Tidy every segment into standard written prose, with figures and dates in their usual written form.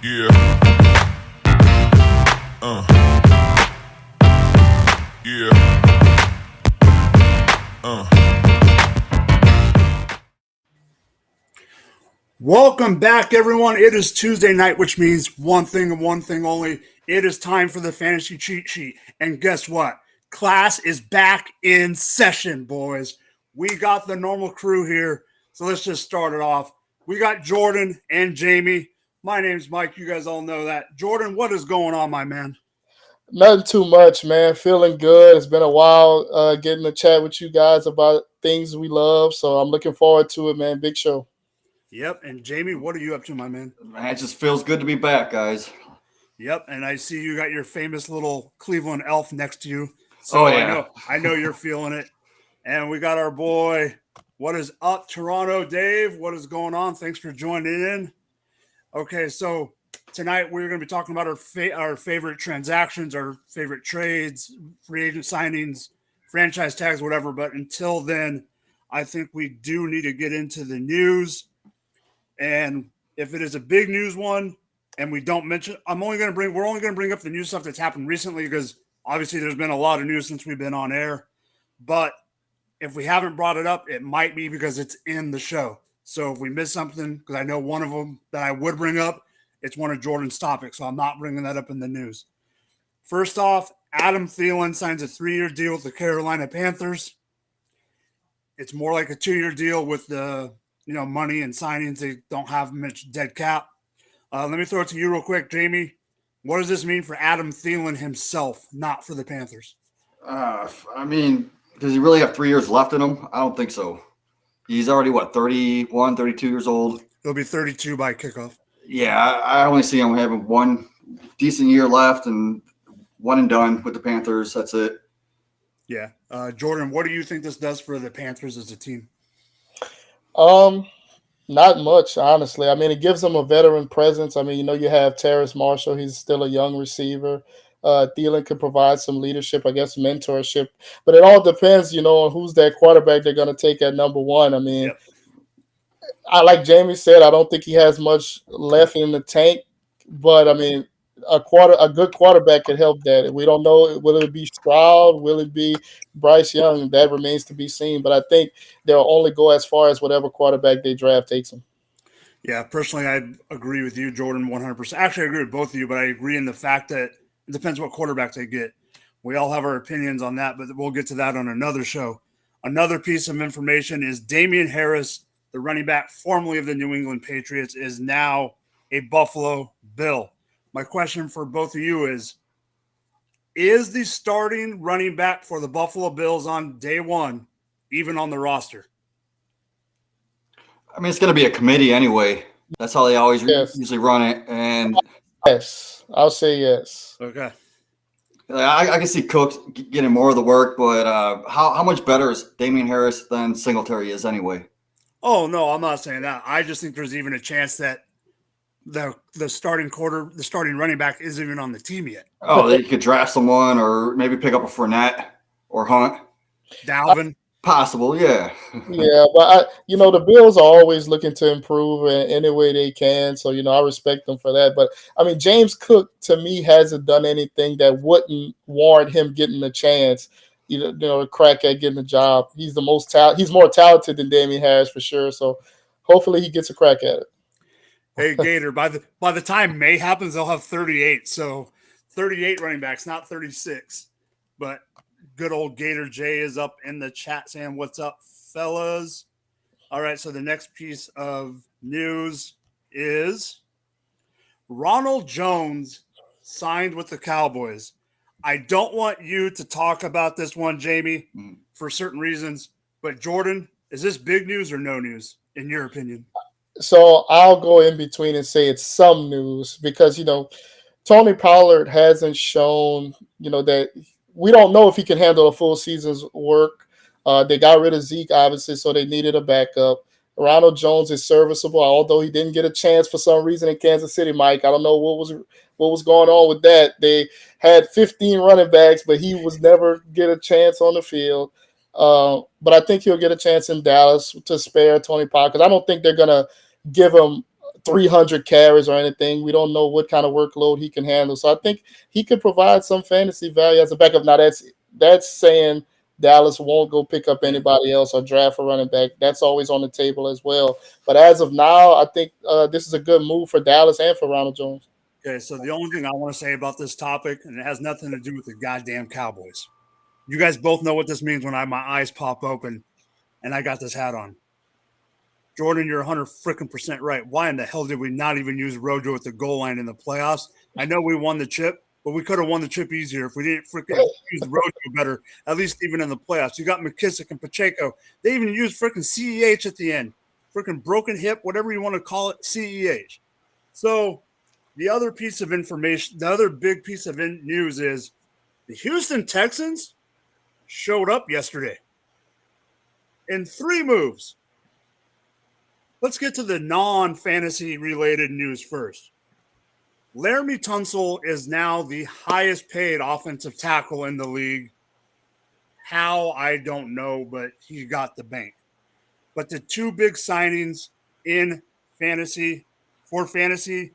Yeah. Uh. Yeah. Welcome back, everyone. It is Tuesday night, which means one thing and one thing only. It is time for the Fantasy Cheat Sheet. And guess what? Class is back in session, boys. We got the normal crew here, so let's just start it off. We got Jordan and Jamie. My name's Mike. You guys all know that. Jordan, what is going on, my man? Nothing too much, man. Feeling good. It's been a while getting to chat with you guys about things we love. So I'm looking forward to it, man. Big show. Yep. And Jamie, what are you up to, my man? Man, it just feels good to be back, guys. Yep. And I see you got your famous little Cleveland elf next to you. So Oh, yeah. I know you're feeling it. And we got our boy, what is up, Toronto Dave? What is going on? Thanks for joining in. Okay, so tonight we're going to be talking about our favorite transactions, our favorite trades, free agent signings, franchise tags, whatever. But until then, I think we do need to get into the news. And if it is a big news one, and we don't mention, we're only going to bring up the news stuff that's happened recently because obviously there's been a lot of news since we've been on air. But if we haven't brought it up, it might be because it's in the show. So if we miss something, because I know one of them that I would bring up, it's one of Jordan's topics, so I'm not bringing that up in the news. First off, Adam Thielen signs a 3-year deal with the Carolina Panthers. It's more like a 2-year deal with the money and signings. They don't have much dead cap. Let me throw it to you real quick, Jamie. What does this mean for Adam Thielen himself, not for the Panthers? Does he really have 3 years left in him? I don't think so. He's already, 31, 32 years old? He'll be 32 by kickoff. Yeah, I only see him having one decent year left and one and done with the Panthers. That's it. Yeah. Jordan, what do you think this does for the Panthers as a team? Not much, honestly. It gives them a veteran presence. You have Terrace Marshall. He's still a young receiver. Thielen could provide some leadership, I guess, mentorship. But it all depends, on who's that quarterback they're going to take at number one. Yep. Like Jamie said, I don't think he has much left in the tank. But, a good quarterback could help that. We don't know, will it be Stroud? Will it be Bryce Young? That remains to be seen. But I think they'll only go as far as whatever quarterback they draft takes them. Yeah, personally, I agree with you, Jordan, 100%. Actually, I agree with both of you, but I agree in the fact that it depends what quarterback they get. We all have our opinions on that, but we'll get to that on another show. Another piece of information is Damian Harris, the running back formerly of the New England Patriots, is now a Buffalo Bill. My question for both of you is the starting running back for the Buffalo Bills on day one even on the roster? It's going to be a committee anyway. That's how they always Yes. usually run it. And Yes, I'll say yes. Okay. I can see Cooks getting more of the work, but how much better is Damian Harris than Singletary is anyway? Oh, no, I'm not saying that. I just think there's even a chance that the starting running back isn't even on the team yet. Oh, they could draft someone or maybe pick up a Fournette or Hunt. Dalvin. Possible, yeah. Yeah, but the Bills are always looking to improve in any way they can. So, I respect them for that. But James Cook to me hasn't done anything that wouldn't warrant him getting a chance, a crack at getting a job. He's the most he's more talented than Damian Harris for sure. So hopefully he gets a crack at it. Hey, Gator, by the time May happens, they'll have 38. So 38 running backs, not 36. But good old Gator J is up in the chat saying, "What's up, fellas?" All right, so the next piece of news is Ronald Jones signed with the Cowboys. I don't want you to talk about this one, Jamie, for certain reasons. But Jordan, is this big news or no news, in your opinion? So I'll go in between and say it's some news because, Tony Pollard hasn't shown, that we don't know if he can handle a full season's work. They got rid of Zeke, obviously, so they needed a backup. Ronald Jones is serviceable, although he didn't get a chance for some reason in Kansas City, Mike. I don't know what was going on with that. They had 15 running backs, but he was never get a chance on the field. But I think he'll get a chance in Dallas to spare Tony Pollard because I don't think they're going to give him 300 carries or anything. We don't know what kind of workload he can handle. So I think he could provide some fantasy value as a backup. Now that's saying Dallas won't go pick up anybody else or draft a running back. That's always on the table as well. But as of now, I think this is a good move for Dallas and for Ronald Jones. Okay, so the only thing I want to say about this topic, and it has nothing to do with the goddamn Cowboys. You guys both know what this means when my eyes pop open and I got this hat on. Jordan, you're 100% right. Why in the hell did we not even use Rojo at the goal line in the playoffs? I know we won the chip, but we could have won the chip easier if we didn't freaking use Rojo better, at least even in the playoffs. You got McKissick and Pacheco. They even used freaking CEH at the end. Freaking broken hip, whatever you want to call it, CEH. So the other piece of information, the other big piece of news is the Houston Texans showed up yesterday in 3 moves. Let's get to the non-fantasy related news first. Laramie Tunsil is now the highest paid offensive tackle in the league. How, I don't know, but he got the bank. But the 2 big signings in fantasy, for fantasy,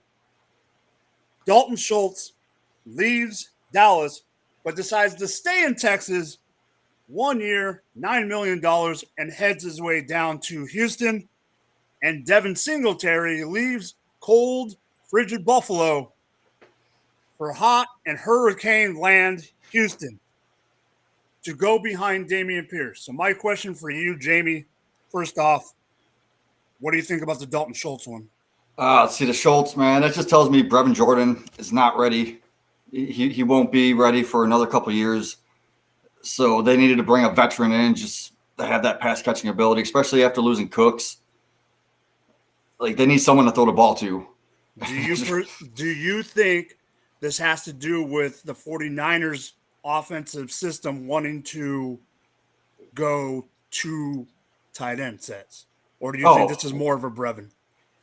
Dalton Schultz leaves Dallas, but decides to stay in Texas 1 year, $9 million, and heads his way down to Houston. And Devin Singletary leaves cold, frigid Buffalo for hot and hurricane land, Houston, to go behind Dameon Pierce. So my question for you, Jamie, first off, what do you think about the Dalton Schultz one? See, the Schultz, man, that just tells me Brevin Jordan is not ready. He won't be ready for another couple of years. So they needed to bring a veteran in just to have that pass catching ability, especially after losing Cooks. Like, they need someone to throw the ball to. Do you think this has to do with the 49ers offensive system wanting to go 2 tight end sets? Or do you think this is more of a Brevin?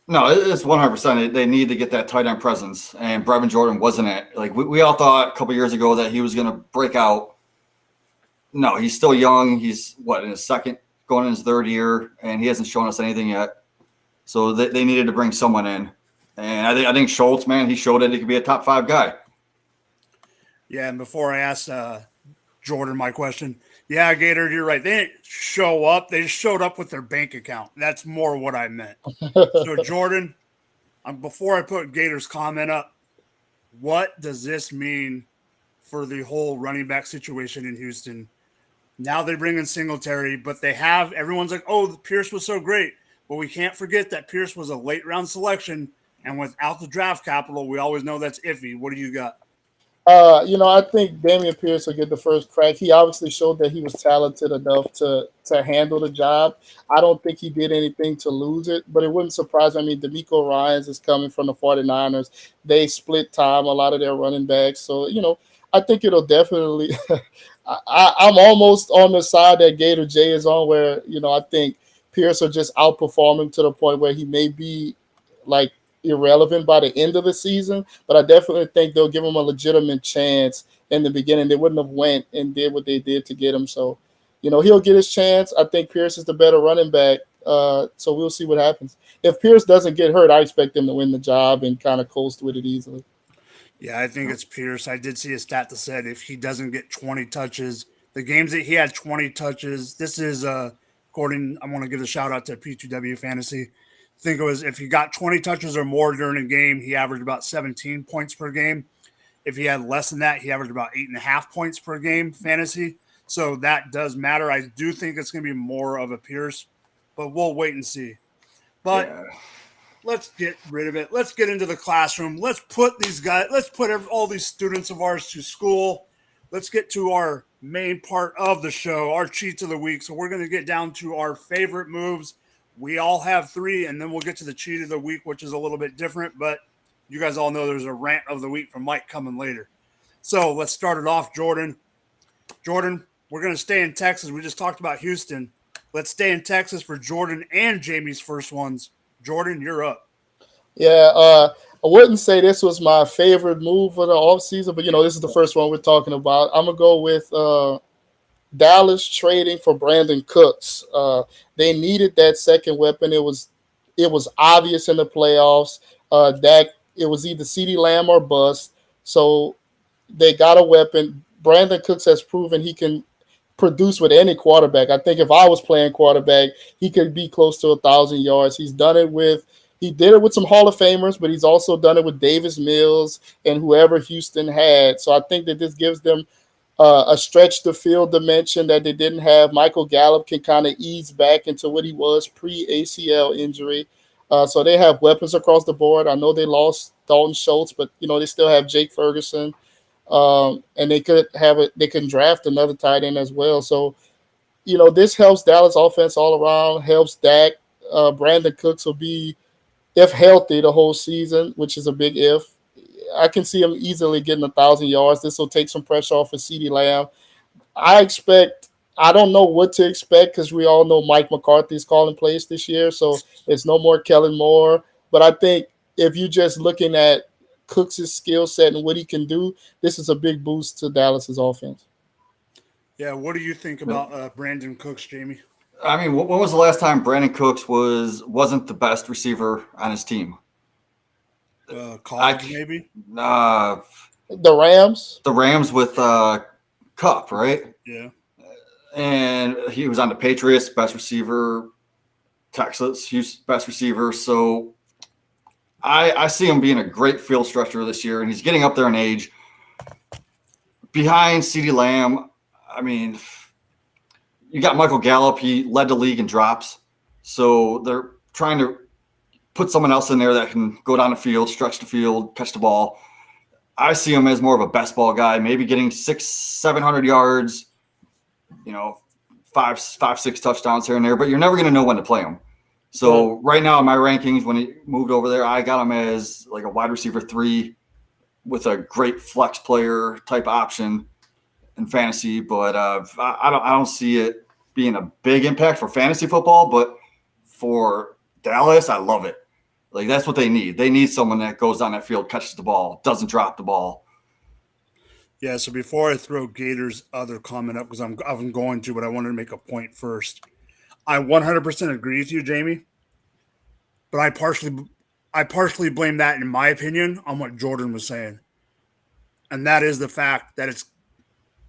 No, it's 100%. They need to get that tight end presence, and Brevin Jordan wasn't it. Like, we all thought a couple years ago that he was going to break out. No, he's still young. He's, in his second, going in his 3rd year, and he hasn't shown us anything yet. So they needed to bring someone in. And I think Schultz, man, he showed that he could be a top 5 guy. Yeah, and before I asked Jordan my question, yeah, Gator, you're right. They didn't show up. They just showed up with their bank account. That's more what I meant. So, Jordan, before I put Gator's comment up, what does this mean for the whole running back situation in Houston? Now they bring in Singletary, but everyone's like, oh, Pierce was so great. But we can't forget that Pierce was a late round selection, and without the draft capital, we always know that's iffy. What do you got? I think Dameon Pierce will get the first crack. He obviously showed that he was talented enough to handle the job. I don't think he did anything to lose it, but it wouldn't surprise me. I mean, DeMeco Ryans is coming from the 49ers. They split time a lot of their running backs. So, I think it'll definitely I'm almost on the side that Gator J is on where, I think Pierce will just outperform him to the point where he may be like irrelevant by the end of the season, but I definitely think they'll give him a legitimate chance in the beginning. They wouldn't have went and did what they did to get him. So, he'll get his chance. I think Pierce is the better running back. So we'll see what happens. If Pierce doesn't get hurt, I expect him to win the job and kind of coast with it easily. Yeah, I think it's Pierce. I did see a stat that said if he doesn't get 20 touches, the games that he had 20 touches, this is according, I want to give a shout out to P2W Fantasy. I think it was if he got 20 touches or more during a game, he averaged about 17 points per game. If he had less than that, he averaged about 8.5 points per game fantasy. So that does matter. I do think it's going to be more of a Pierce, but we'll wait and see. But let's get rid of it. Let's get into the classroom. Let's put all these students of ours to school. Let's get to our main part of the show, our cheats of the week. So we're going to get down to our favorite moves. We all have 3, and then we'll get to the cheat of the week, which is a little bit different, but you guys all know there's a rant of the week from Mike coming later. So let's start it off, Jordan. Jordan, we're going to stay in Texas. We just talked about Houston. Let's stay in Texas for Jordan and Jamie's first ones. Jordan, you're up. Yeah, I wouldn't say this was my favorite move for the offseason, but, this is the first one we're talking about. I'm going to go with Dallas trading for Brandon Cooks. They needed that second weapon. It was it was obvious in the playoffs that it was either CeeDee Lamb or bust. So they got a weapon. Brandon Cooks has proven he can produce with any quarterback. I think if I was playing quarterback, he could be close to 1,000 yards. He did it with some Hall of Famers, but he's also done it with Davis Mills and whoever Houston had. So I think that this gives them a stretch the field dimension that they didn't have. Michael Gallup can kind of ease back into what he was pre-ACL injury. So they have weapons across the board. I know they lost Dalton Schultz, but they still have Jake Ferguson. And they can draft another tight end as well. So, this helps Dallas offense all around, helps Dak. Brandon Cooks will be, if healthy, the whole season, which is a big if. I can see him easily getting 1,000 yards. This will take some pressure off of CeeDee Lamb. I don't know what to expect because we all know Mike McCarthy's calling plays this year, so it's no more Kellen Moore. But I think if you're just looking at Cooks' skill set and what he can do, this is a big boost to Dallas's offense. Yeah, what do you think about Brandon Cooks, Jamie? I mean, when was the last time Brandon Cooks wasn't the best receiver on his team? College, maybe? The Rams? The Rams with Cup, right? Yeah. And he was on the Patriots, best receiver. Texas, Houston, best receiver. So I see him being a great field stretcher this year, and he's getting up there in age. Behind CeeDee Lamb, I mean, you got Michael Gallup. He led the league in drops. So they're trying to put someone else in there that can go down the field, stretch the field, catch the ball. I see him as more of a best ball guy, maybe getting 600-700 yards, 5-6 touchdowns here and there, but you're never going to know when to play him. So right now in my rankings, when he moved over there, I got him as like a wide receiver 3 with a great flex player type option in fantasy. But I don't see it being a big impact for fantasy football, but for Dallas, I love it. Like, that's what they need. They need someone that goes down that field, catches the ball, doesn't drop the ball. Yeah, so before I throw Gator's other comment up, because I'm going to, but I wanted to make a point first. I 100% agree with you, Jamie, but I partially blame that, in my opinion, on what Jordan was saying. And that is the fact that it's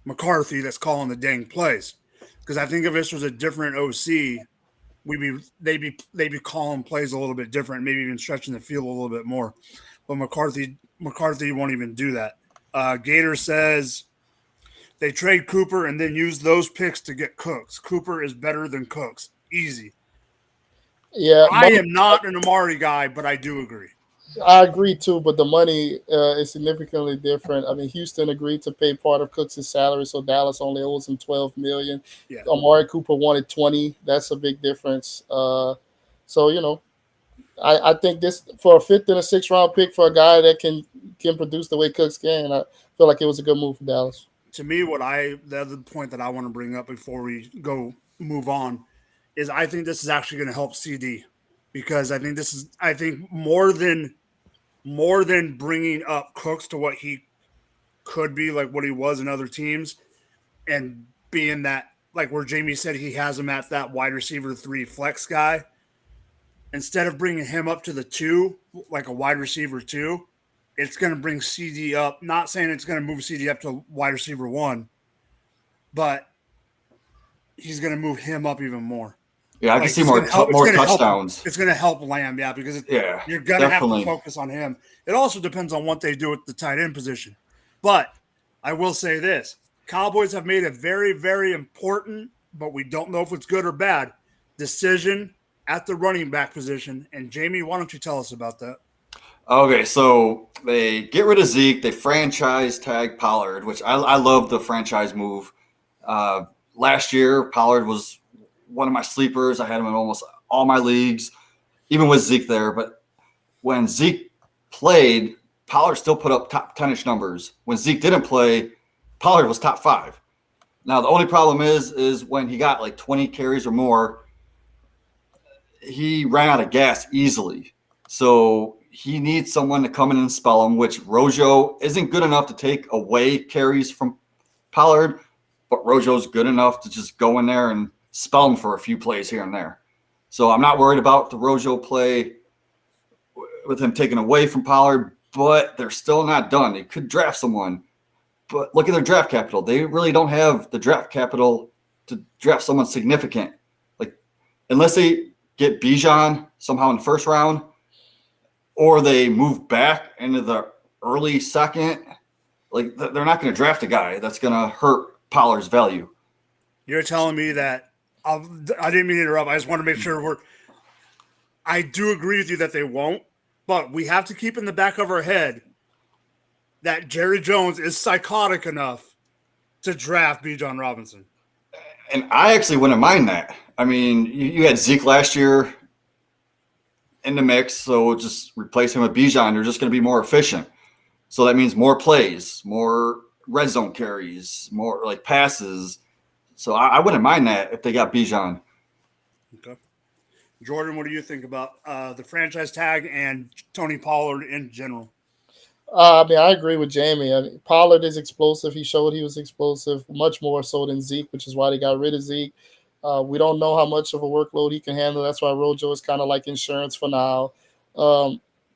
McCarthy that's calling the dang plays. Because I think if this was a different OC, they'd be calling plays a little bit different, maybe even stretching the field a little bit more. But McCarthy won't even do that. Gator says they trade Cooper and then use those picks to get Cooks. Cooper is better than Cooks. Easy. Yeah, I am not an Amari guy, but I do agree. I agree too, but the money is significantly different. I mean, Houston agreed to pay part of Cooks' salary, so Dallas only owes him $12 million. Yeah. Amari Cooper wanted 20. That's a big difference. So I think this, for a 5th and a 6th round pick for a guy that can produce the way Cooks can, I feel like it was a good move for Dallas. To me, the other point that I want to bring up before we move on is I think this is actually going to help CD, because I think more than bringing up Cooks to what he could be, like what he was in other teams, and being that, like where Jamie said he has him at that wide receiver 3 flex guy, instead of bringing him up to the 2, like a wide receiver 2, it's going to bring CD up. Not saying it's going to move CD up to wide receiver 1, but he's going to move him up even more. Yeah, I can see more touchdowns. It's going to help Lamb, yeah, because you're going to have to focus on him. It also depends on what they do at the tight end position. But I will say this. Cowboys have made a very, very important, but we don't know if it's good or bad, decision at the running back position. And Jamie, why don't you tell us about that? Okay, so they get rid of Zeke. They franchise tag Pollard, which I love the franchise move. Last year, Pollard was one of my sleepers. I had him in almost all my leagues, even with Zeke there. But when Zeke played, Pollard still put up top 10-ish numbers. When Zeke didn't play, Pollard was top 5. Now, the only problem is when he got like 20 carries or more, he ran out of gas easily. So he needs someone to come in and spell him, which Rojo isn't good enough to take away carries from Pollard, but Rojo's good enough to just go in there and spell him for a few plays here and there. So I'm not worried about the Rojo play with him taken away from Pollard, but they're still not done. They could draft someone, but look at their draft capital. They really don't have the draft capital to draft someone significant. Like, unless they get Bijan somehow in the first round, or they move back into the early second, like they're not going to draft a guy that's going to hurt Pollard's value. You're telling me that I didn't mean to interrupt. I just want to make sure I do agree with you that they won't, but we have to keep in the back of our head that Jerry Jones is psychotic enough to draft Bijan Robinson. And I actually wouldn't mind that. I mean, you had Zeke last year in the mix, so just replace him with Bijan. They're just going to be more efficient. So that means more plays, more red zone carries, more like passes. So I wouldn't mind that if they got Bijan. Okay. Jordan, what do you think about the franchise tag and Tony Pollard in general? I mean, I agree with Jamie. I mean, Pollard is explosive. He showed he was explosive, much more so than Zeke, which is why they got rid of Zeke. We don't know how much of a workload he can handle. That's why Rojo is kind of like insurance for now.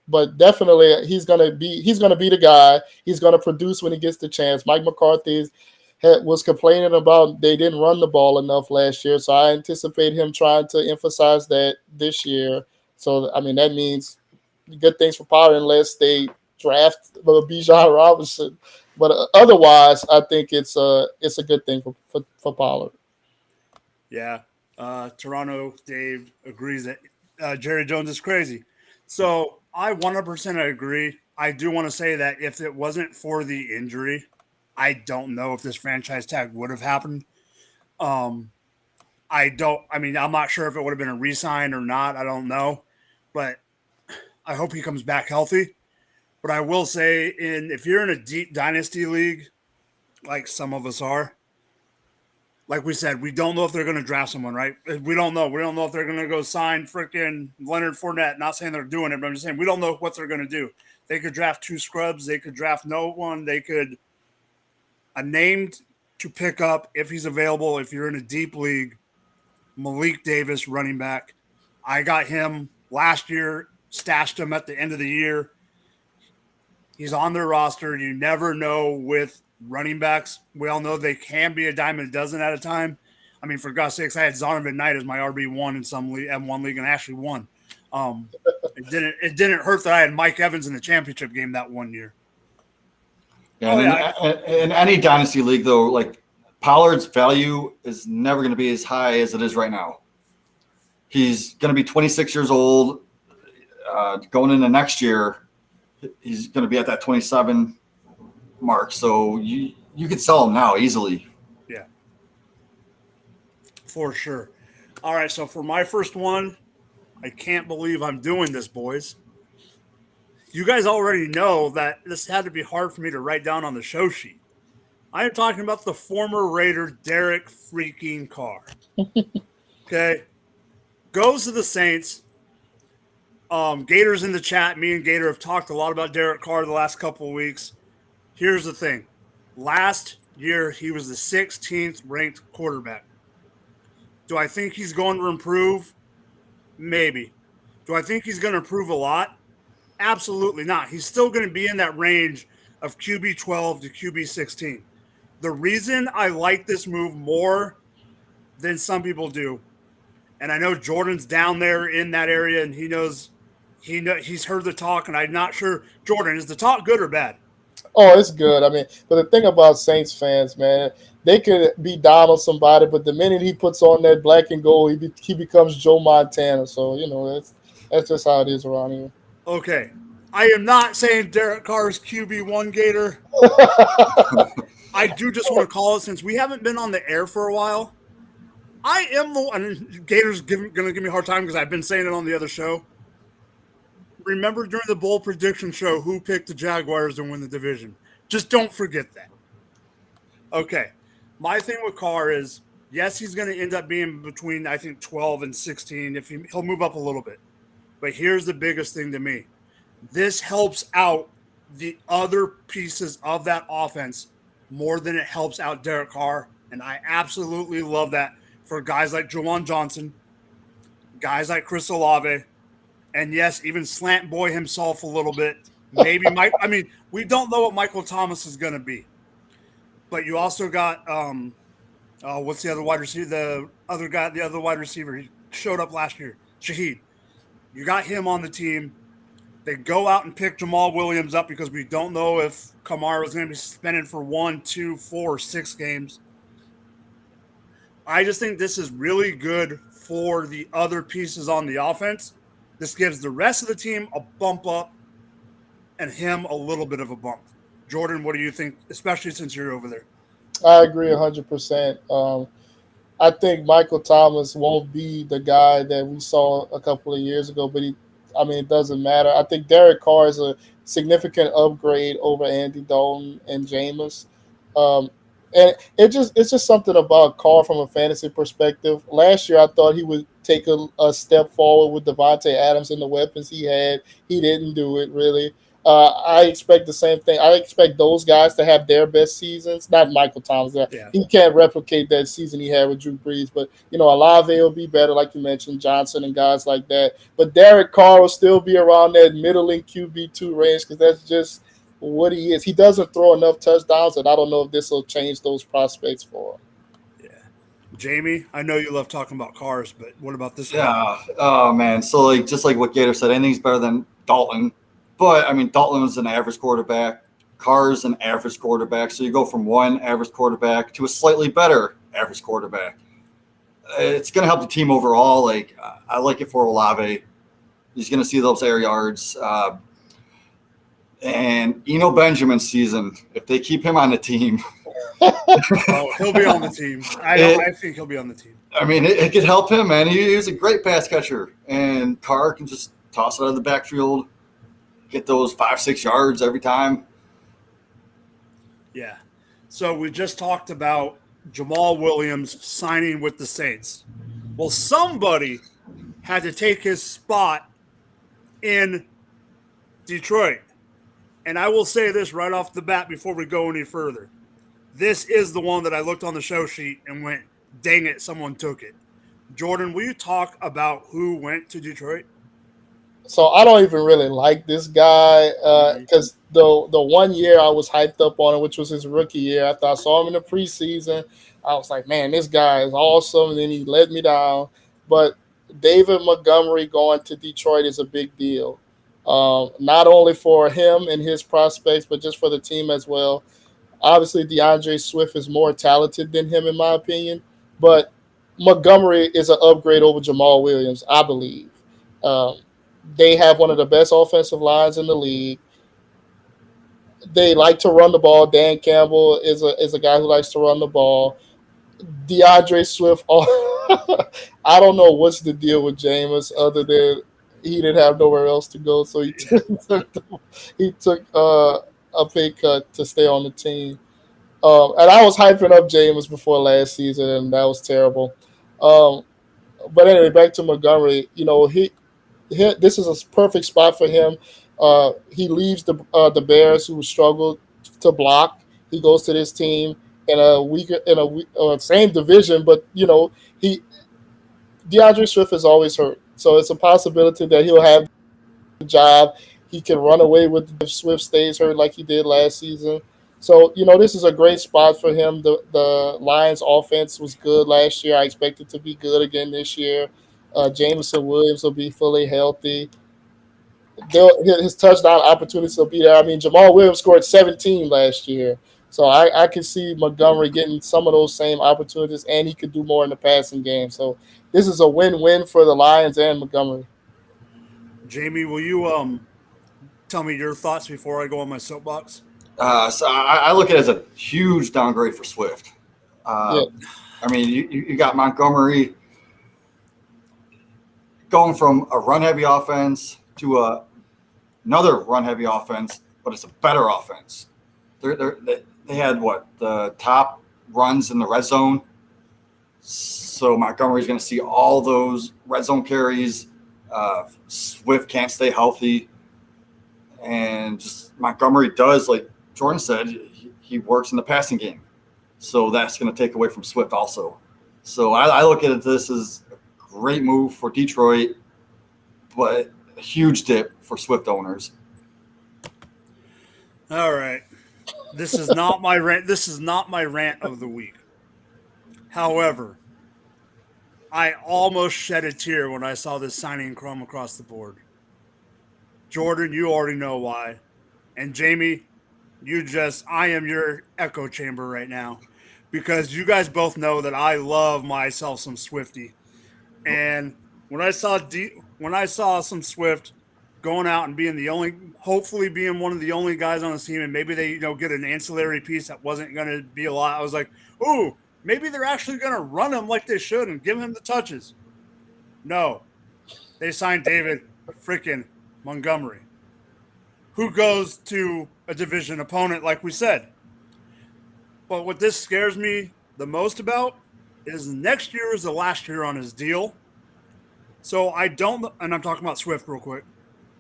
But definitely, he's gonna be the guy. He's gonna produce when he gets the chance. Mike McCarthy was complaining about they didn't run the ball enough last year, so I anticipate him trying to emphasize that this year. So I mean, that means good things for Pollard unless they draft Bijan Robinson. But otherwise, I think it's a good thing for Pollard. Yeah. Toronto Dave agrees that Jerry Jones is crazy. So I 100% agree. I do want to say that if it wasn't for the injury, I don't know if this franchise tag would have happened. I'm not sure if it would have been a re-sign or not. I don't know. But I hope he comes back healthy. But I will say, if you're in a deep dynasty league, like some of us are, like we said, we don't know if they're going to draft someone, right? We don't know. We don't know if they're going to go sign freaking Leonard Fournette. Not saying they're doing it, but I'm just saying we don't know what they're going to do. They could draft two scrubs. They could draft no one. They could a named to pick up if he's available. If you're in a deep league, Malik Davis, running back. I got him last year, stashed him at the end of the year. He's on their roster. You never know with running backs. We all know they can be a dime a dozen at a time. I mean, for God's sakes, I had Zonovan Knight as my RB1 in some league, M1 league, and actually won. It didn't hurt that I had Mike Evans in the championship game that one year. Yeah, in any dynasty league, though, like Pollard's value is never going to be as high as it is right now. He's going to be 26 years old. Going into next year, he's going to be at that 27 mark. So you could sell him now easily. Yeah, for sure. All right, so for my first one, I can't believe I'm doing this, boys. You guys already know that this had to be hard for me to write down on the show sheet. I am talking about the former Raider Derek freaking Carr. Okay. Goes to the Saints. Gator's in the chat. Me and Gator have talked a lot about Derek Carr the last couple of weeks. Here's the thing. Last year, he was the 16th ranked quarterback. Do I think he's going to improve? Maybe. Do I think he's going to improve a lot? Absolutely not. He's still going to be in that range of QB 12 to QB 16. The reason I like this move more than some people do, and I know Jordan's down there in that area, and he's heard the talk, and I'm not sure. Jordan, is the talk good or bad? Oh, it's good. I mean, but the thing about Saints fans, man, they could be down on somebody, but the minute he puts on that black and gold, he becomes Joe Montana. So, that's just how it is around here. Okay. I am not saying Derek Carr's QB1 Gator. I do just want to call it, since we haven't been on the air for a while. I am the one. Gator's going to give me a hard time because I've been saying it on the other show. Remember during the bowl prediction show who picked the Jaguars to win the division. Just don't forget that. Okay. My thing with Carr is, yes, he's going to end up being between, I think, 12 and 16. He'll move up a little bit. But here's the biggest thing to me. This helps out the other pieces of that offense more than it helps out Derek Carr. And I absolutely love that for guys like Juwan Johnson, guys like Chris Olave, and yes, even Slant Boy himself a little bit. Maybe Mike. I mean, we don't know what Michael Thomas is going to be, but you also got what's the other wide receiver? The other guy, the other wide receiver, he showed up last year, Shaheed. You got him on the team. They go out and pick Jamal Williams up because we don't know if Kamara is going to be suspended for 1, 2, 4, 6 games. I just think this is really good for the other pieces on the offense. This gives the rest of the team a bump up and him a little bit of a bump. Jordan, what do you think, especially since you're over there? I agree 100%. I think Michael Thomas won't be the guy that we saw a couple of years ago, but it doesn't matter. I think Derek Carr is a significant upgrade over Andy Dalton and Jameis. And it's just something about Carr from a fantasy perspective. Last year, I thought he would take a step forward with Devontae Adams and the weapons he had. He didn't do it, really. I expect the same thing. I expect those guys to have their best seasons. Not Michael Thomas. Yeah. He can't replicate that season he had with Drew Brees. But, Olave will be better, like you mentioned, Johnson and guys like that. But Derek Carr will still be around that middling QB2 range because that's just what he is. He doesn't throw enough touchdowns, and I don't know if this will change those prospects for him. Yeah. Jamie, I know you love talking about cars, but what about this guy? Yeah. Oh, man. So, just like what Gator said, anything's better than Dalton. But, Dalton was an average quarterback. Carr's an average quarterback. So you go from one average quarterback to a slightly better average quarterback. It's going to help the team overall. I like it for Olave. He's going to see those air yards. And Eno Benjamin's season, if they keep him on the team. He'll be on the team. I think he'll be on the team. It could help him, man. He's a great pass catcher. And Carr can just toss it out of the backfield. Get those 5-6 yards every time. Yeah. So we just talked about Jamal Williams signing with the Saints. Well, somebody had to take his spot in Detroit. And I will say this right off the bat before we go any further. This is the one that I looked on the show sheet and went, dang it, someone took it. Jordan, will you talk about who went to Detroit? So I don't even really like this guy because the 1 year I was hyped up on him, which was his rookie year, after I saw him in the preseason, I was like, man, this guy is awesome. And then he let me down. But David Montgomery going to Detroit is a big deal, not only for him and his prospects, but just for the team as well. Obviously, DeAndre Swift is more talented than him, in my opinion. But Montgomery is an upgrade over Jamal Williams, I believe. They have one of the best offensive lines in the league. They like to run the ball. Dan Campbell is a guy who likes to run the ball. DeAndre Swift, I don't know what's the deal with Jameis other than he didn't have nowhere else to go, so he took a pay cut to stay on the team. And I was hyping up Jameis before last season, and that was terrible. But anyway, back to Montgomery. This is a perfect spot for him. He leaves the Bears, who struggled to block. He goes to this team in a same division, but DeAndre Swift is always hurt, so it's a possibility that he'll have the job. He can run away with if Swift stays hurt like he did last season. So this is a great spot for him. The Lions' offense was good last year. I expect it to be good again this year. Jameson Williams will be fully healthy. His touchdown opportunities will be there. Jamal Williams scored 17 last year. So I can see Montgomery getting some of those same opportunities, and he could do more in the passing game. So this is a win-win for the Lions and Montgomery. Jamie, will you tell me your thoughts before I go on my soapbox? So I look at it as a huge downgrade for Swift. You got Montgomery going from a run-heavy offense to another run-heavy offense, but it's a better offense. They had the top runs in the red zone. So Montgomery's going to see all those red zone carries. Swift can't stay healthy. And just Montgomery does, like Jordan said, he works in the passing game. So that's going to take away from Swift also. So I look at this as a great move for Detroit, but a huge dip for Swift owners. All right. This is not my rant. This is not my rant of the week. However, I almost shed a tear when I saw this signing come across the board. Jordan, you already know why. And Jamie, I am your echo chamber right now because you guys both know that I love myself some Swifty. And when I saw some Swift going out and hopefully being one of the only guys on the team, and maybe they get an ancillary piece that wasn't going to be a lot. I was like, ooh, maybe they're actually going to run him like they should and give him the touches. No, they signed David freaking Montgomery, who goes to a division opponent, like we said. But what this scares me the most about is next year is the last year on his deal. So and I'm talking about Swift real quick.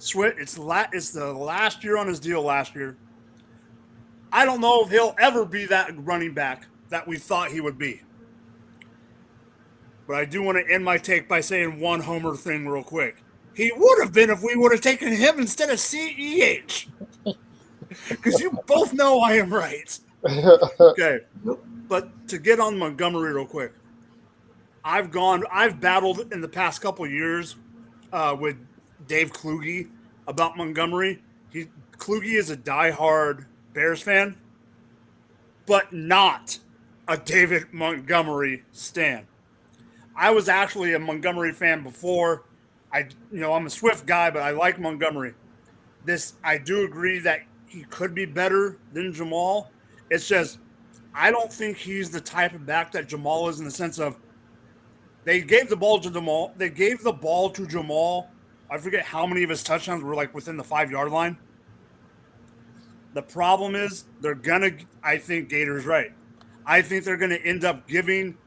Swift, it's the last year on his deal last year. I don't know if he'll ever be that running back that we thought he would be. But I do want to end my take by saying one homer thing real quick. He would have been if we would have taken him instead of CEH. Because you both know I am right. Okay. But to get on Montgomery real quick. I've battled in the past couple of years with Dave Kluge about Montgomery. Kluge is a diehard Bears fan, but not a David Montgomery stan. I was actually a Montgomery fan before. I'm a Swift guy, but I like Montgomery. I do agree that he could be better than Jamal. It's just I don't think he's the type of back that Jamal is in the sense of they gave the ball to Jamal. I forget how many of his touchdowns were like within the 5-yard line. The problem is I think Gator's right. I think they're going to end up giving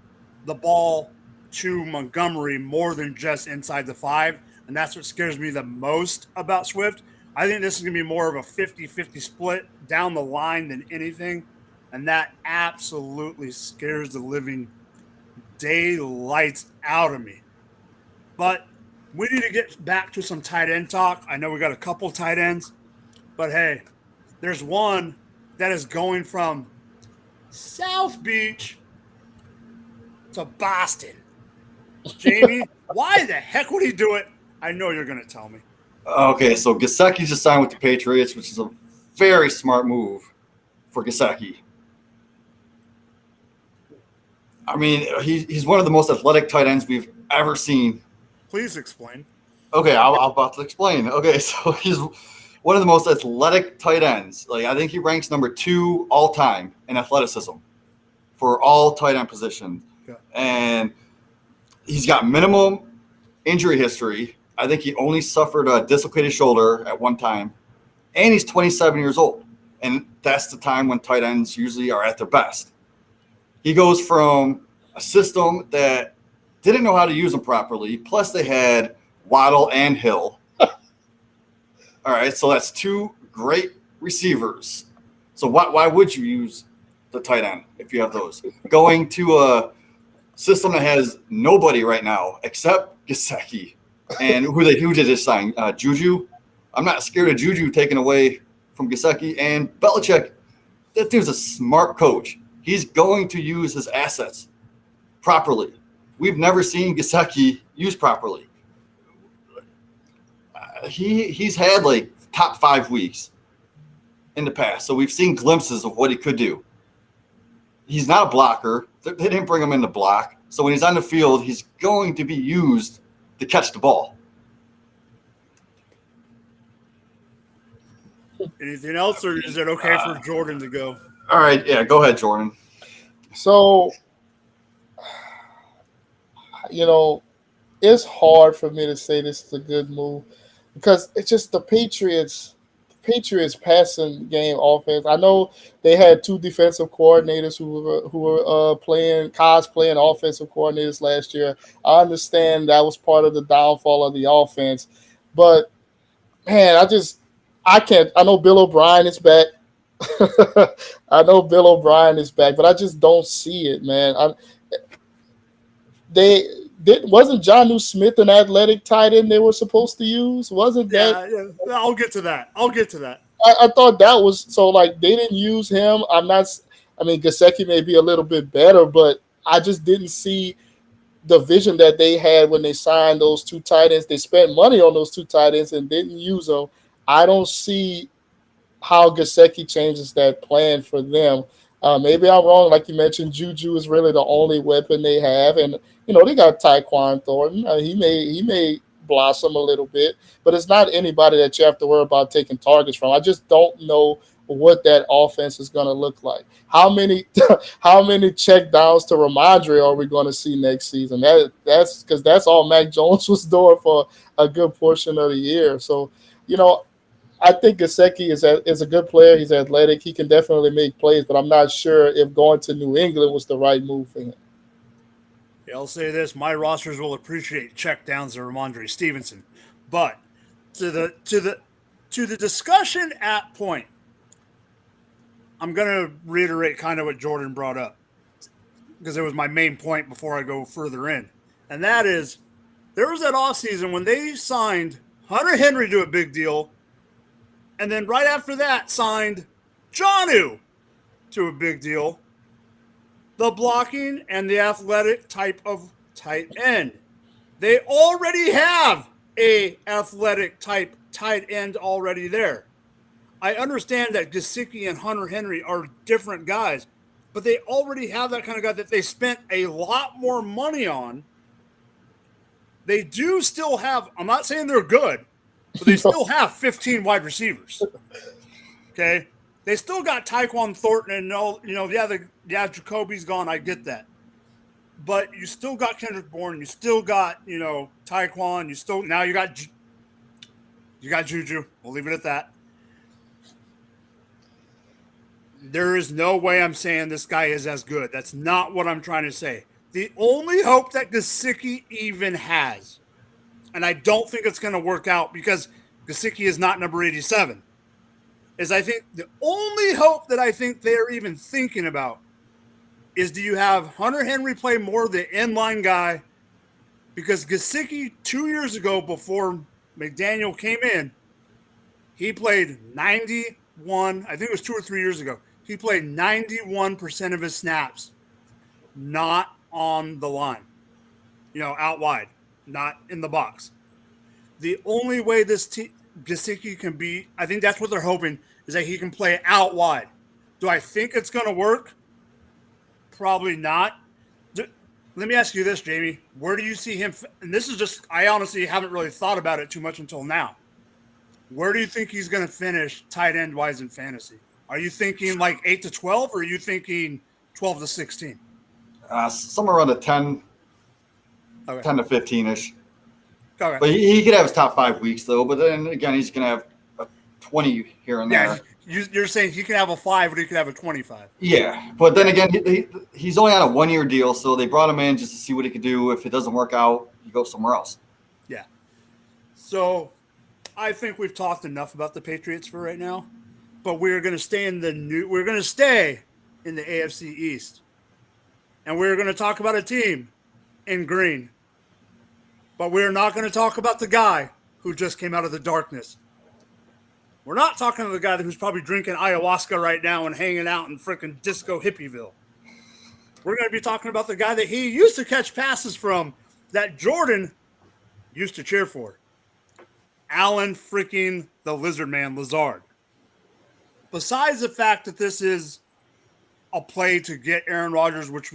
the ball to Montgomery more than just inside the 5. And that's what scares me the most about Swift. I think this is going to be more of a 50-50 split down the line than anything. And that absolutely scares the living daylights out of me. But we need to get back to some tight end talk. I know we got a couple tight ends. But hey, there's one that is going from South Beach to Boston. Jamie, why the heck would he do it? I know you're going to tell me. Okay, so Gesicki just signed with the Patriots, which is a very smart move for Gesicki. I mean, he's one of the most athletic tight ends we've ever seen. Please explain. Okay, I'm about to explain. Okay, so he's one of the most athletic tight ends. Like, I think he ranks number 2 all time in athleticism for all tight end positions. Okay. And he's got minimum injury history. I think he only suffered a dislocated shoulder at one time. And he's 27 years old. And that's the time when tight ends usually are at their best. He goes from a system that didn't know how to use him properly, plus they had Waddle and Hill. All right, so that's 2 great receivers. So why would you use the tight end if you have those? Going to a system that has nobody right now except Gesicki. And who did they sign? Juju? I'm not scared of Juju taken away from Gesicki. And Belichick, that dude's a smart coach. He's going to use his assets properly. We've never seen Gesicki used properly. He's had like top 5 weeks in the past, so we've seen glimpses of what he could do. He's not a blocker. They didn't bring him in to block. So when he's on the field, he's going to be used to catch the ball. Anything else, or is it okay for Jordan to go? All right, yeah, go ahead, Jordan. So, it's hard for me to say this is a good move because it's just the Patriots passing game offense. I know they had 2 defensive coordinators who were cosplaying offensive coordinators last year. I understand that was part of the downfall of the offense, but man, I can't. I know Bill O'Brien is back. But I just don't see it, man. wasn't Jonnu Smith an athletic tight end they were supposed to use? Wasn't that? Yeah, I'll get to that. I thought that was so. Like they didn't use him. I'm not. I mean, Gesicki may be a little bit better, but I just didn't see the vision that they had when they signed those two tight ends. They spent money on those two tight ends and didn't use them. I don't see how Gesicki changes that plan for them. Maybe I'm wrong. Like you mentioned, Juju is really the only weapon they have, and they got Tyquan Thornton. He may blossom a little bit, but it's not anybody that you have to worry about taking targets from. I just don't know what that offense is going to look like. How many how many check downs to Ramondre are we going to see next season? That's because that's all Mac Jones was doing for a good portion of the year. So, I think Gesicki is a good player. He's athletic. He can definitely make plays, but I'm not sure if going to New England was the right move for him. Yeah, I'll say this: my rosters will appreciate check downs to Ramondre Stevenson, but to the discussion at point, I'm gonna reiterate kind of what Jordan brought up because it was my main point before I go further in, and that is there was that offseason when they signed Hunter Henry to a big deal. And then right after that, signed Jonnu to a big deal. The blocking and the athletic type of tight end. They already have a athletic type tight end already there. I understand that Gesicki and Hunter Henry are different guys, but they already have that kind of guy that they spent a lot more money on. They do still have, I'm not saying they're good, but they still have 15 wide receivers. Okay, they still got Tyquan Thornton and Jacoby's gone. I get that, but you still got Kendrick Bourne. You still got Tyquan. You got Juju. We'll leave it at that. There is no way I'm saying this guy is as good. That's not what I'm trying to say. The only hope that Gesicki even has, and I don't think it's going to work out because Gesicki is not number 87, is I think the only hope that I think they're even thinking about is do you have Hunter Henry play more the inline guy? Because Gesicki 2 years ago before McDaniel came in, he played 91, I think it was 2 or 3 years ago. He played 91% of his snaps not on the line, out wide, not in the box. The only way this Gesicki can be, I think that's what they're hoping, is that he can play out wide. Do I think it's going to work? Probably not. Let me ask you this, Jamie. Where do you see him? And this is just, I honestly haven't really thought about it too much until now. Where do you think he's going to finish tight end wise in fantasy? Are you thinking like 8 to 12 or are you thinking 12 to 16? Somewhere around the 10 to 15-ish. Okay. But he could have his top 5 weeks, though. But then, again, he's going to have a 20 here and there. You're saying he can have a 5 or he can have a 25. Yeah. But then again, he's only on a 1-year deal, so they brought him in just to see what he could do. If it doesn't work out, he goes somewhere else. Yeah. So I think we've talked enough about the Patriots for right now. But we're going to stay in the AFC East. And we're going to talk about a team in green. But we're not going to talk about the guy who just came out of the darkness. We're not talking to the guy who's probably drinking ayahuasca right now and hanging out in freaking Disco Hippieville. We're going to be talking about the guy that he used to catch passes from that Jordan used to cheer for. Alan freaking the Lizard Man Lazard. Besides the fact that this is a play to get Aaron Rodgers, which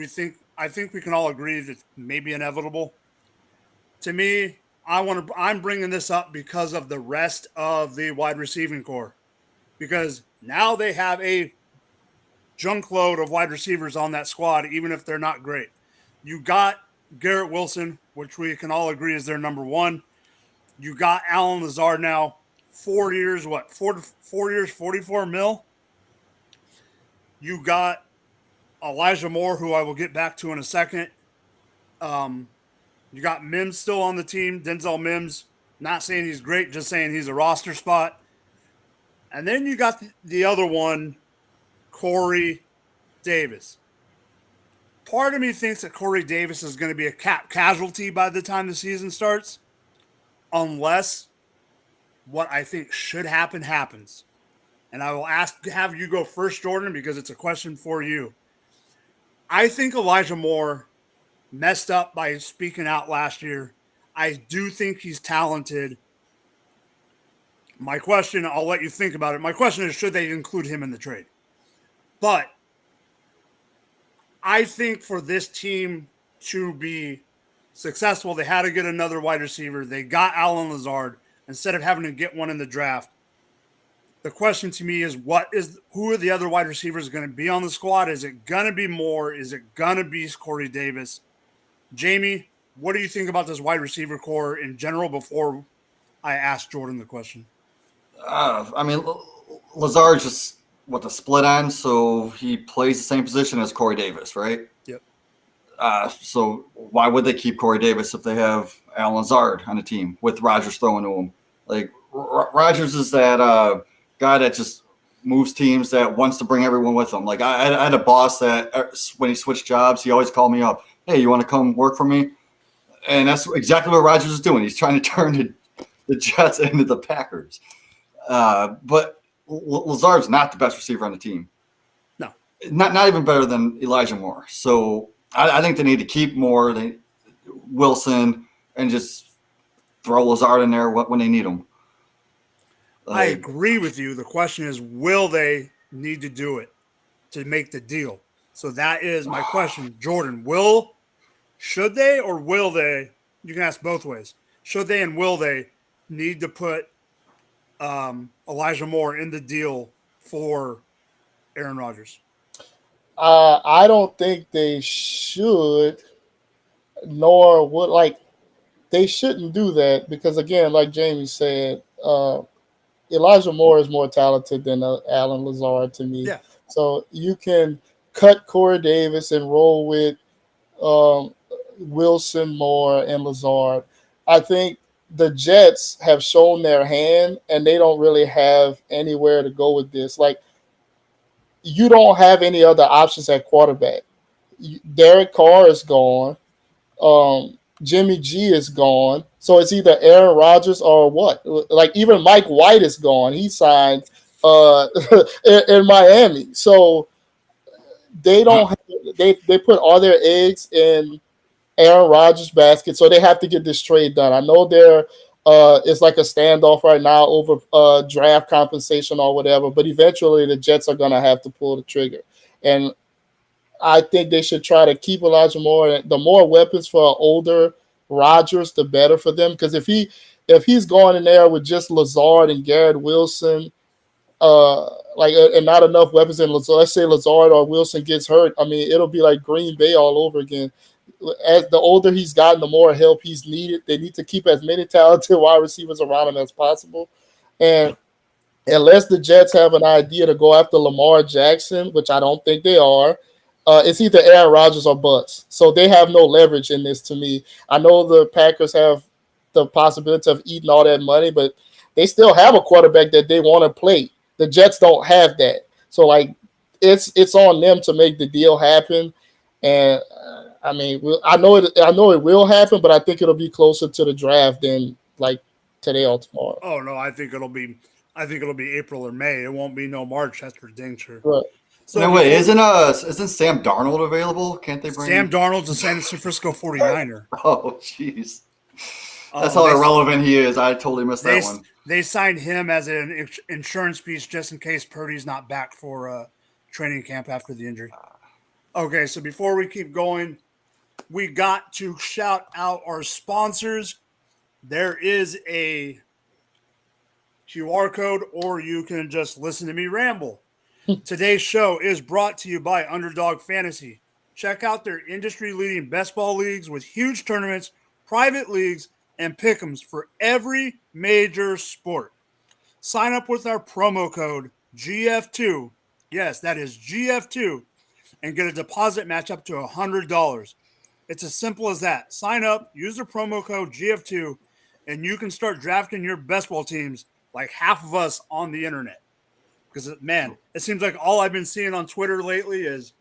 I think we can all agree that may be inevitable. To me, I'm bringing this up because of the rest of the wide receiving core, because now they have a junk load of wide receivers on that squad, even if they're not great. You got Garrett Wilson, which we can all agree is their number one. You got Alan Lazard now. 4 years, 4 years, 44 mil. You got Elijah Moore, who I will get back to in a second. You got Mims still on the team, Denzel Mims. Not saying he's great, just saying he's a roster spot. And then you got the other one, Corey Davis. part of me thinks that Corey Davis is going to be a cap casualty by the time the season starts, unless what I think should happen happens. And I will have you go first, Jordan, because it's a question for you. I think Elijah Moore messed up by speaking out last year. I do think he's talented. My question, I'll let you think about it. My question is, should they include him in the trade? But I think for this team to be successful, they had to get another wide receiver. They got Allen Lazard instead of having to get one in the draft. The question to me is, who are the other wide receivers going to be on the squad? Is it going to be Moore? Is it going to be Corey Davis? Jamie, what do you think about this wide receiver core in general before I ask Jordan the question? I mean, Lazard's just the split end, so he plays the same position as Corey Davis, right? Yep. So why would they keep Corey Davis if they have Alan Lazard on the team with Rodgers throwing to him? Like Rodgers is that guy that just moves teams, that wants to bring everyone with him. Like I had a boss that when he switched jobs, he always called me up. Hey, you want to come work for me? And that's exactly what Rodgers is doing. He's trying to turn the Jets into the Packers. But Lazard's not the best receiver on the team. No. Not even better than Elijah Moore. So I think they need to keep Moore, Wilson, and just throw Lazard in there when they need him. I agree with you. The question is, will they need to do it to make the deal? So that is my question. Jordan, should they or will they? You can ask both ways. Should they and will they need to put Elijah Moore in the deal for Aaron Rodgers? I don't think they should, nor would they shouldn't do that because, again, like Jamie said, Elijah Moore is more talented than Alan Lazard to me. Yeah. So you can cut Corey Davis and roll with Wilson, Moore, and Lazard. I think the Jets have shown their hand, and they don't really have anywhere to go with this. Like, you don't have any other options at quarterback. Derek Carr is gone. Jimmy G is gone. So it's either Aaron Rodgers or what? Like, even Mike White is gone. He signed in Miami. So they don't have, they put all their eggs in Aaron Rodgers' basket. So they have to get this trade done. I know it's like a standoff right now over draft compensation or whatever, but eventually the Jets are going to have to pull the trigger. And I think they should try to keep Elijah Moore. The more weapons for older Rodgers, the better for them. Because if he's going in there with just Lazard and Garrett Wilson, and not enough weapons in Lazard, let's say Lazard or Wilson gets hurt, I mean, it'll be like Green Bay all over again. As the older he's gotten, the more help he's needed. They need to keep as many talented wide receivers around him as possible. And unless the Jets have an idea to go after Lamar Jackson, which I don't think they are, it's either Aaron Rodgers or bust. So they have no leverage in this to me. I know the Packers have the possibility of eating all that money, but they still have a quarterback that they want to play. The Jets don't have that. So, it's on them to make the deal happen. And, I mean, I know it will happen, but I think it'll be closer to the draft than, today or tomorrow. Oh, no, I think it'll be April or May. It won't be no March. That's for dang sure. Right. So no, wait, isn't Sam Darnold available? Can't they bring Sam Darnold's a San Francisco 49er? Oh, jeez. That's how irrelevant he is. I totally missed that one. They signed him as an insurance piece just in case Purdy's not back for training camp after the injury. Okay, so before we keep going, we got to shout out our sponsors. There is a QR code, or you can just listen to me ramble. Today's show is brought to you by Underdog Fantasy. Check out their industry-leading best ball leagues with huge tournaments, private leagues, and pick'ems for every major sport. Sign up with our promo code GF2. Yes, that is GF2, and get a deposit match up to $100. It's as simple as that. Sign up, use the promo code GF2, and you can start drafting your best ball teams like half of us on the internet. Because, man, it seems like all I've been seeing on Twitter lately is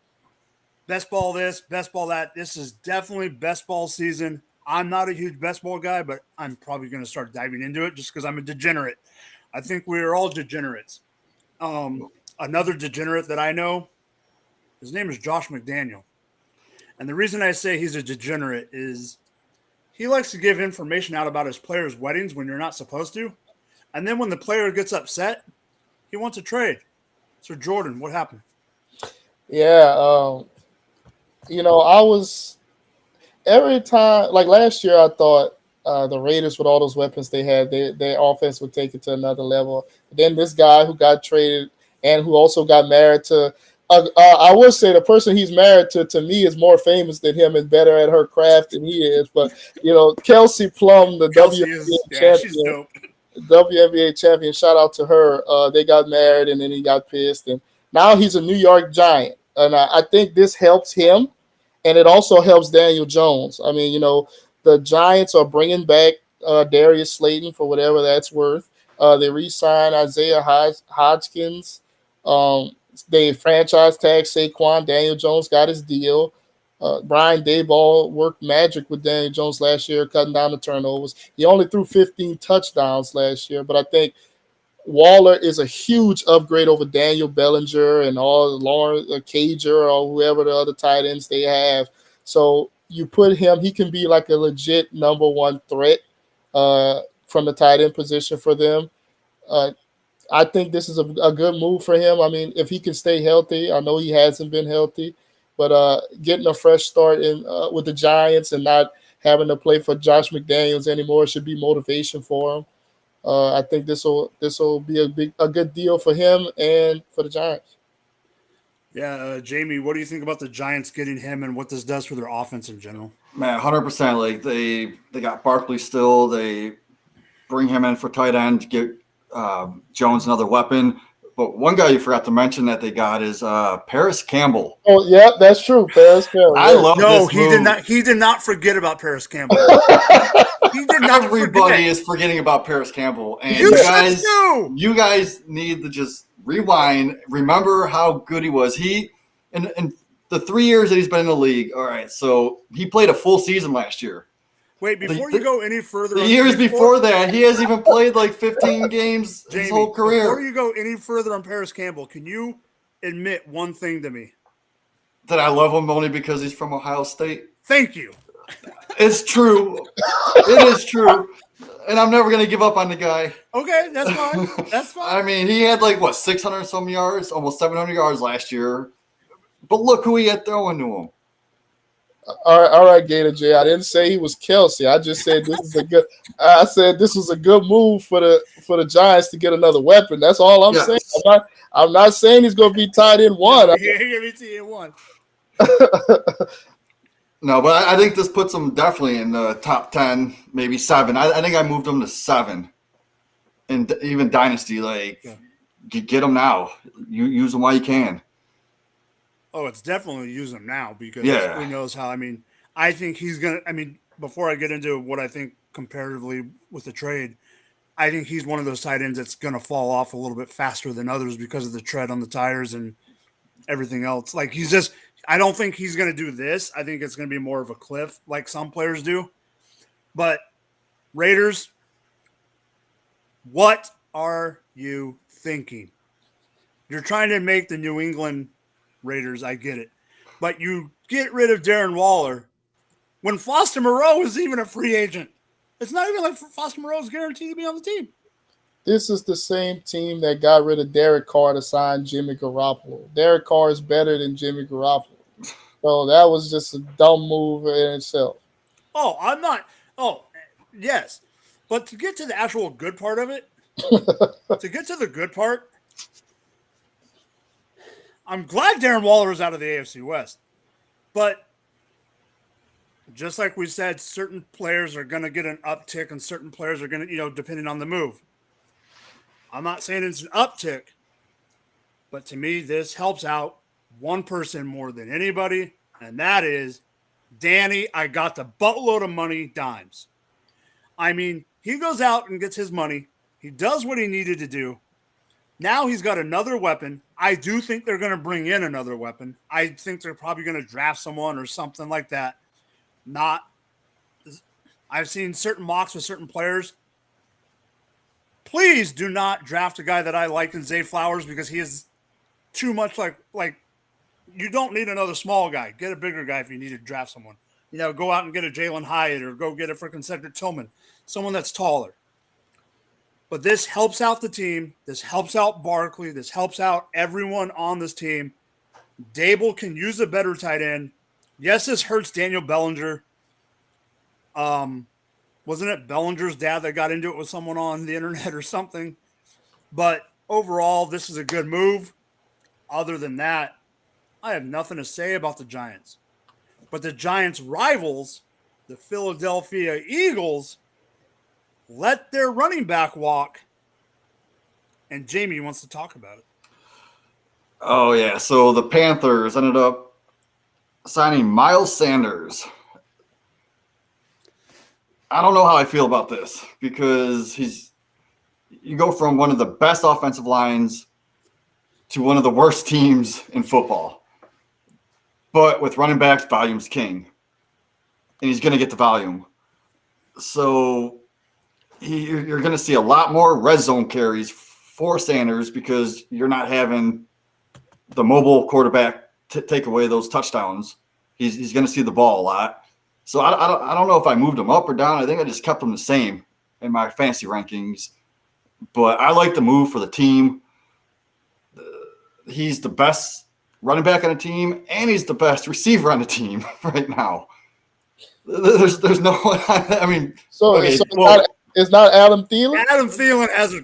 best ball this, best ball that. This is definitely best ball season. I'm not a huge best ball guy, but I'm probably going to start diving into it just because I'm a degenerate. I think we're all degenerates. Another degenerate that I know, his name is Josh McDaniel. And the reason I say he's a degenerate is he likes to give information out about his players' weddings when you're not supposed to. And then when the player gets upset, he wants a trade. So, Jordan, what happened? Yeah, I was every time like last year. I thought the Raiders with all those weapons they had, their offense would take it to another level. But then this guy who got traded and who also got married to. I would say the person he's married to me is more famous than him and better at her craft than he is. But Kelsey Plum, the Kelsey is, she's champion, dope. WNBA champion. Shout out to her. They got married and then he got pissed, and now he's a New York Giant. And I think this helps him, and it also helps Daniel Jones. I mean, the Giants are bringing back Darius Slayton for whatever that's worth. They re-signed Isaiah Hodgkins. They franchise tag Saquon. Daniel Jones got his deal. Brian Daboll worked magic with Daniel Jones last year, cutting down the turnovers. He only threw 15 touchdowns last year, but I think Waller is a huge upgrade over Daniel Bellinger and all Lauren Cager or whoever the other tight ends they have. So you put him, he can be like a legit number one threat from the tight end position for them. I think this is a good move for him. I mean, if he can stay healthy, I know he hasn't been healthy, but getting a fresh start in with the Giants and not having to play for Josh McDaniels anymore should be motivation for him. I think this will be a good deal for him and for the Giants. Yeah, Jamie, what do you think about the Giants getting him and what this does for their offense in general? Man, 100%. Like they got Barkley still. They bring him in for tight end, get Jones another weapon. But one guy you forgot to mention that they got is Paris Campbell. Oh, yeah, that's true. Paris Campbell. I love this he move. did not. He did not forget about Paris Campbell. He did not. Everybody is forgetting about Paris Campbell, and you guys need to just rewind. Remember how good he was. He in the 3 years that he's been in the league. All right, so he played a full season last year. Wait, before you go any further, the years before that, he hasn't even played like 15 games his whole career. Before you go any further on Paris Campbell, can you admit one thing to me? That I love him only because he's from Ohio State. Thank you. It's true. It is true. And I'm never going to give up on the guy. Okay, that's fine. That's fine. I mean, he had 600 some yards, almost 700 yards last year. But look who he had throwing to him. All right, Gator J. I didn't say he was Kelsey. I just said this is a good. I said this was a good move for the Giants to get another weapon. That's all I'm saying. I'm not saying he's going to be tied in one. Yeah, he's going to be in one. No, but I think this puts him definitely in the top 10, maybe 7. I think I moved him to 7. And even Dynasty, get him now. You use him while you can. Oh, it's definitely use him now because who knows how. I mean, I think he's going to – I mean, before I get into what I think comparatively with the trade, I think he's one of those tight ends that's going to fall off a little bit faster than others because of the tread on the tires and everything else. He's just – I don't think he's going to do this. I think it's going to be more of a cliff like some players do. But Raiders, what are you thinking? You're trying to make the New England Raiders, I get it. But you get rid of Darren Waller when Foster Moreau is even a free agent. It's not even like Foster Moreau is guaranteed to be on the team. This is the same team that got rid of Derek Carr to sign Jimmy Garoppolo. Derek Carr is better than Jimmy Garoppolo. So that was just a dumb move in itself. Oh, I'm not. Oh, yes. But to get to the actual good part of it, I'm glad Darren Waller is out of the AFC West. But just like we said, certain players are going to get an uptick and certain players are going to, depending on the move. I'm not saying it's an uptick, but to me, this helps out one person more than anybody, and that is Danny. I got the buttload of money Dimes. I mean, he goes out and gets his money. He does what he needed to do. Now he's got another weapon. I do think they're going to bring in another weapon. I think they're probably going to draft someone or something like that. Not, I've seen certain mocks with certain players. Please do not draft a guy that I like in Zay Flowers because he is too much like you don't need another small guy. Get a bigger guy if you need to draft someone. Go out and get a Jalen Hyatt or go get a freaking Cedric Tillman, someone that's taller. But this helps out the team. This helps out Barkley. This helps out everyone on this team. Dable can use a better tight end. Yes, this hurts Daniel Bellinger. Wasn't it Bellinger's dad that got into it with someone on the internet or something? But overall, this is a good move. Other than that, I have nothing to say about the Giants. But the Giants' rivals, the Philadelphia Eagles, let their running back walk. And Jamie wants to talk about it. Oh, yeah. So the Panthers ended up signing Miles Sanders. I don't know how I feel about this because you go from one of the best offensive lines to one of the worst teams in football. But with running backs, volume's king. And he's going to get the volume. So you're going to see a lot more red zone carries for Sanders because you're not having the mobile quarterback take away those touchdowns. He's going to see the ball a lot. So I don't know if I moved him up or down. I think I just kept him the same in my fantasy rankings. But I like the move for the team. He's the best running back on the team, and he's the best receiver on the team right now. There's no one. I mean, okay, it's not Adam Thielen. Adam Thielen has a.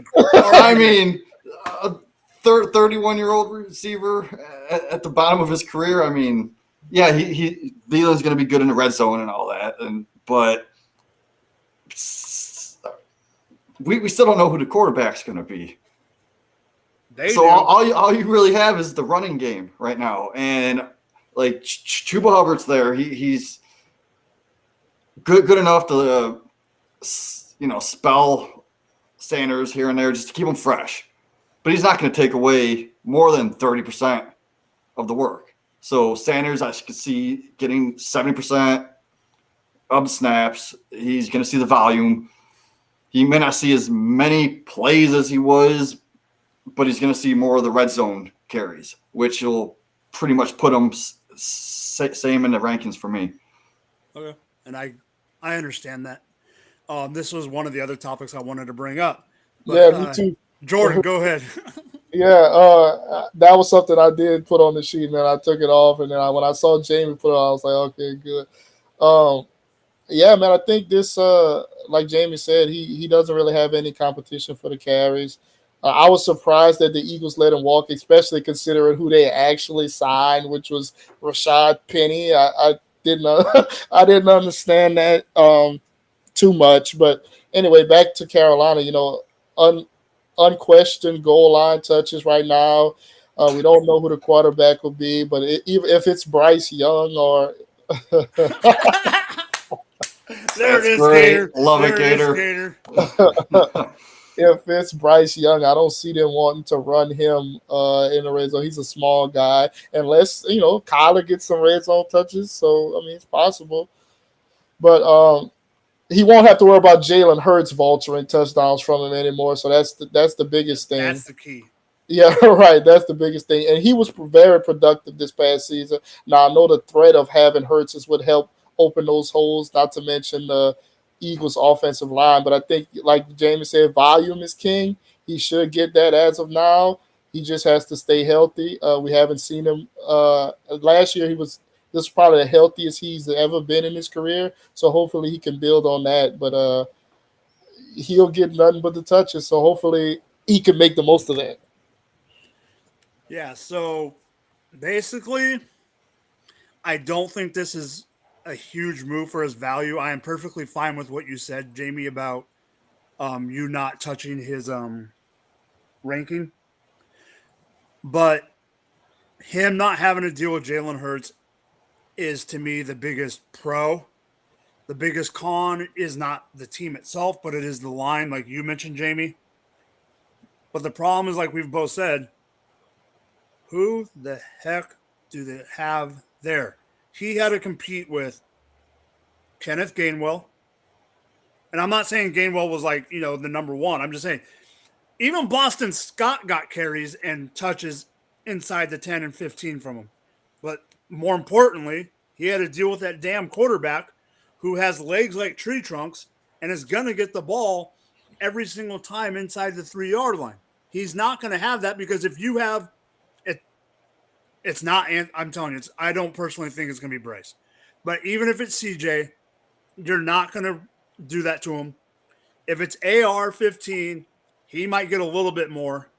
I mean, a 31-year-old receiver at the bottom of his career. I mean, yeah, Thielen's going to be good in the red zone and all that, but we still don't know who the quarterback's going to be. All you really have is the running game right now, and like Chuba Hubbard's there. He's good enough to spell Sanders here and there just to keep him fresh, but he's not going to take away more than 30% of the work. So Sanders, I could see getting 70% of the snaps. He's going to see the volume. He may not see as many plays as he was, but he's going to see more of the red zone carries, which will pretty much put him same in the rankings for me. Okay, and I understand that. This was one of the other topics I wanted to bring up. But, yeah, me too. Jordan, go ahead. Yeah, that was something I did put on the sheet, man. I took it off, and then when I saw Jamie put it on, I was like, okay, good. Yeah, man, I think this, like Jamie said, he doesn't really have any competition for the carries. I was surprised that the Eagles let him walk, especially considering who they actually signed, which was Rashad Penny. I didn't I didn't understand that too much, but anyway, back to Carolina. Unquestioned goal line touches right now. We don't know who the quarterback will be, but even if it's Bryce Young or There it is, great. Gator. Love there it, Gator. if it's Bryce Young, I don't see them wanting to run him in the red zone. He's a small guy, unless Kyler gets some red zone touches. So I mean, it's possible, but he won't have to worry about Jalen Hurts vulturing touchdowns from him anymore. So that's the biggest thing. That's the key. Yeah, right. That's the biggest thing. And he was very productive this past season. Now, I know the threat of having Hurts would help open those holes, not to mention the Eagles' offensive line. But I think, like Jamie said, volume is king. He should get that as of now. He just has to stay healthy. We haven't seen him. Last year, this is probably the healthiest he's ever been in his career. So hopefully he can build on that. But he'll get nothing but the touches. So hopefully he can make the most of that. Yeah, so basically, I don't think this is a huge move for his value. I am perfectly fine with what you said, Jamie, about you not touching his ranking. But him not having to deal with Jalen Hurts is, to me, the biggest pro. The biggest con is not the team itself, but it is the line, like you mentioned, Jamie. But the problem is, like we've both said, who the heck do they have there? He had to compete with Kenneth Gainwell. And I'm not saying Gainwell was like, the number one. I'm just saying, even Boston Scott got carries and touches inside the 10 and 15 from him. But more importantly, he had to deal with that damn quarterback who has legs like tree trunks and is going to get the ball every single time inside the 3-yard line. He's not going to have that because if you have it, it's not. I'm telling you, I don't personally think it's going to be Bryce. But even if it's CJ, you're not going to do that to him. If it's AR-15, he might get a little bit more.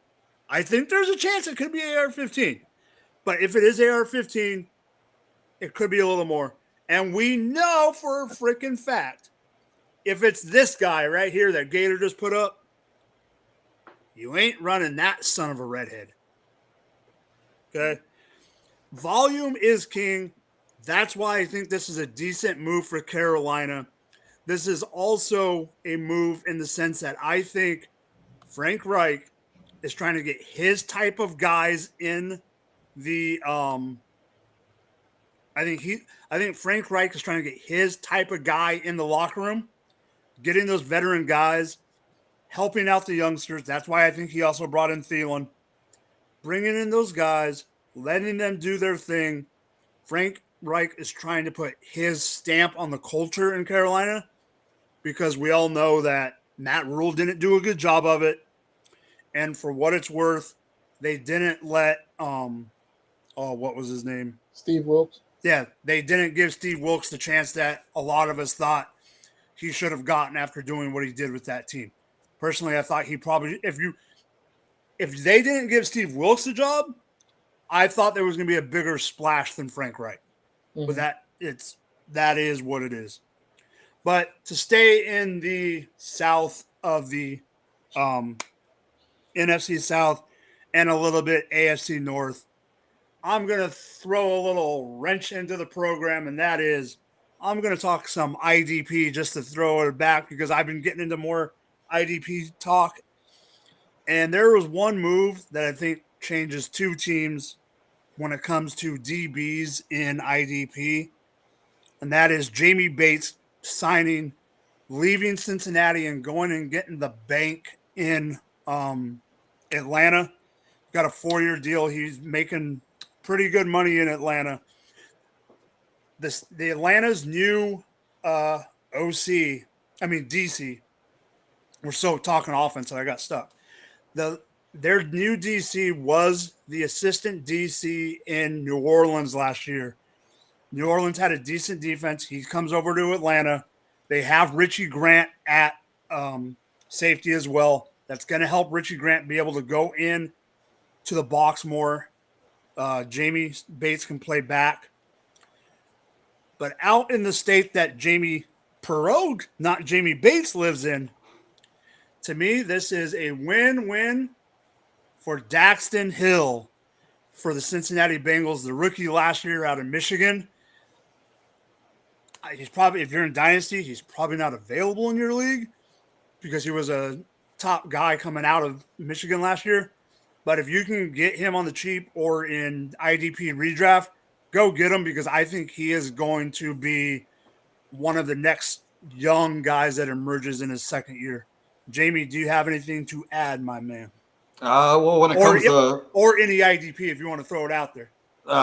I think there's a chance it could be AR-15. But if it is AR-15, it could be a little more. And we know for a freaking fact, if it's this guy right here that Gator just put up, you ain't running that son of a redhead. Okay? Volume is king. That's why I think this is a decent move for Carolina. This is also a move in the sense that I think Frank Reich is trying to get his type of guys in the I think Frank Reich is trying to get his type of guy in the locker room, getting those veteran guys, helping out the youngsters. That's why I think he also brought in Thielen, bringing in those guys, letting them do their thing. Frank Reich is trying to put his stamp on the culture in Carolina because we all know that Matt Rule didn't do a good job of it. And for what it's worth, they didn't let what was his name? Steve Wilkes. Yeah, they didn't give Steve Wilkes the chance that a lot of us thought he should have gotten after doing what he did with that team. Personally, I thought he probably if they didn't give Steve Wilkes the job, I thought there was going to be a bigger splash than Frank Reich. Mm-hmm. But that is what it is. But to stay in the south of the NFC South and a little bit AFC North, I'm going to throw a little wrench into the program, and that is I'm going to talk some IDP just to throw it back because I've been getting into more IDP talk. And there was one move that I think changes two teams when it comes to DBs in IDP, and that is Jamie Bates leaving Cincinnati and going and getting the bank in Atlanta. Got a 4-year deal. He's making pretty good money in Atlanta. The Atlanta's new DC. We're so talking offense that I got stuck. Their new DC was the assistant DC in New Orleans last year. New Orleans had a decent defense. He comes over to Atlanta. They have Richie Grant at safety as well. That's going to help Richie Grant be able to go in to the box more. Jamie Bates can play back. But out in the state that Jamie Perrogue, not Jamie Bates, lives in, to me, this is a win-win for Daxton Hill for the Cincinnati Bengals, the rookie last year out of Michigan. He's probably, if you're in Dynasty, he's probably not available in your league because he was a top guy coming out of Michigan last year. But if you can get him on the cheap or in IDP redraft, go get him because I think he is going to be one of the next young guys that emerges in his second year. Jamie, do you have anything to add, my man? Well, when it comes to or any IDP, if you want to throw it out there.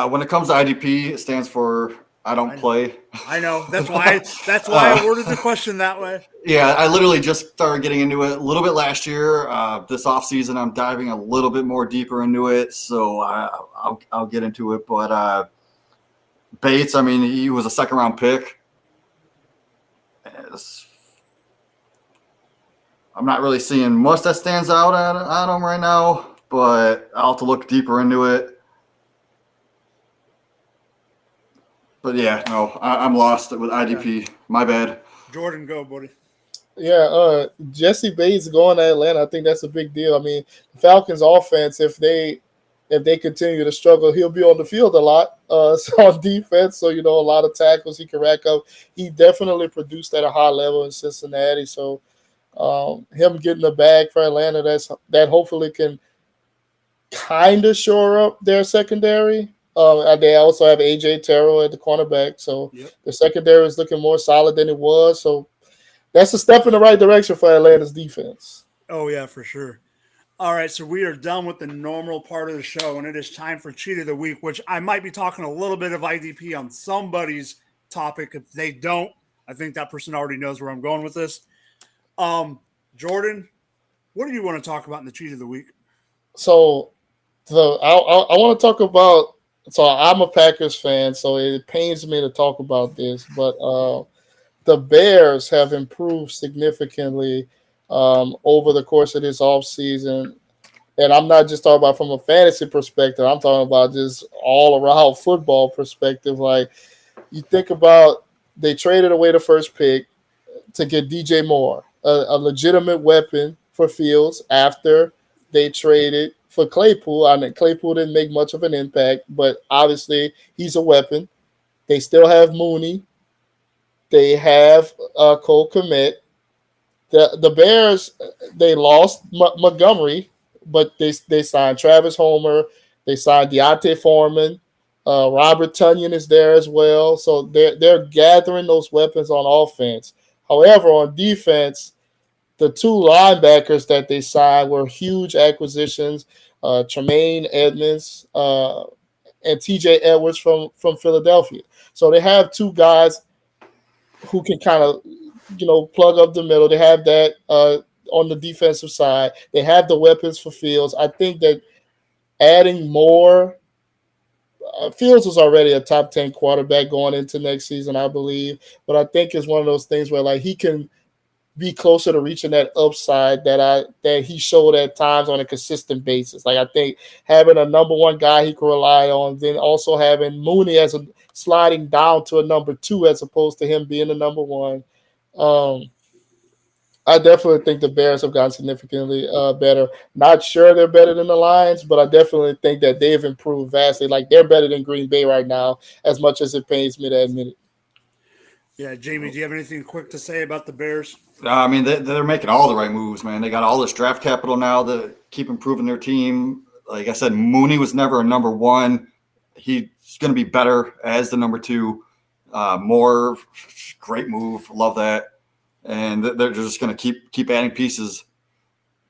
When it comes to IDP, it stands for I don't play. I know. That's why I worded the question that way. Yeah, I literally just started getting into it a little bit last year. This offseason, I'm diving a little bit more deeper into it, so I'll get into it. But Bates, I mean, he was a second-round pick. I'm not really seeing much that stands out at him right now, but I'll have to look deeper into it. But yeah, no, I'm lost with IDP. Yeah. My bad. Jordan, go, buddy. Yeah, Jesse Bates going to Atlanta, I think that's a big deal. I mean, the Falcons offense, if they continue to struggle, he'll be on the field a lot. So on defense, so a lot of tackles he can rack up. He definitely produced at a high level in Cincinnati. So Him getting the bag for Atlanta, that hopefully can kind of shore up their secondary. And they also have AJ Terrell at the cornerback, so Yep. the secondary is looking more solid than it was. So that's a step in the right direction for Atlanta's defense. Oh, yeah, for sure. All right, so we are done with the normal part of the show, and it is time for Cheat of the Week, which I might be talking a little bit of IDP on somebody's topic. If they don't, I think that person already knows where I'm going with this. Jordan, what do you want to talk about in the Cheat of the Week? So I want to talk about. So I'm a Packers fan, so it pains me to talk about this, but the Bears have improved significantly over the course of this offseason. And I'm not just talking about from a fantasy perspective. I'm talking about just all around football perspective. Like you think about, they traded away the first pick to get DJ Moore, a legitimate weapon for Fields after they traded for Claypool. I mean, Claypool didn't make much of an impact, but obviously he's a weapon. They still have Mooney. They have Cole Kmet. The Bears, they lost Montgomery, but they signed Travis Homer. They signed Deontay Foreman. Robert Tunyon is there as well. So they're gathering those weapons on offense. However, on defense, the two linebackers that they signed were huge acquisitions. Tremaine Edmonds and TJ Edwards from Philadelphia. So they have two guys who can kind of, plug up the middle. They have that on the defensive side. They have the weapons for Fields. I think that adding more, Fields was already a top 10 quarterback going into next season, I believe. But I think it's one of those things where like he can be closer to reaching that upside that he showed at times on a consistent basis. Like I think having a number one guy he can rely on, then also having Mooney as a sliding down to a number two as opposed to him being the number one. I definitely think the Bears have gotten significantly better. Not sure they're better than the Lions, but I definitely think that they've improved vastly. Like they're better than Green Bay right now, as much as it pains me to admit it. Yeah, Jamie, do you have anything quick to say about the Bears? I mean, they're making all the right moves, man. They got all this draft capital now to keep improving their team. Like I said, Mooney was never a number one. He's going to be better as the number two. More great move. Love that. And they're just going to keep adding pieces.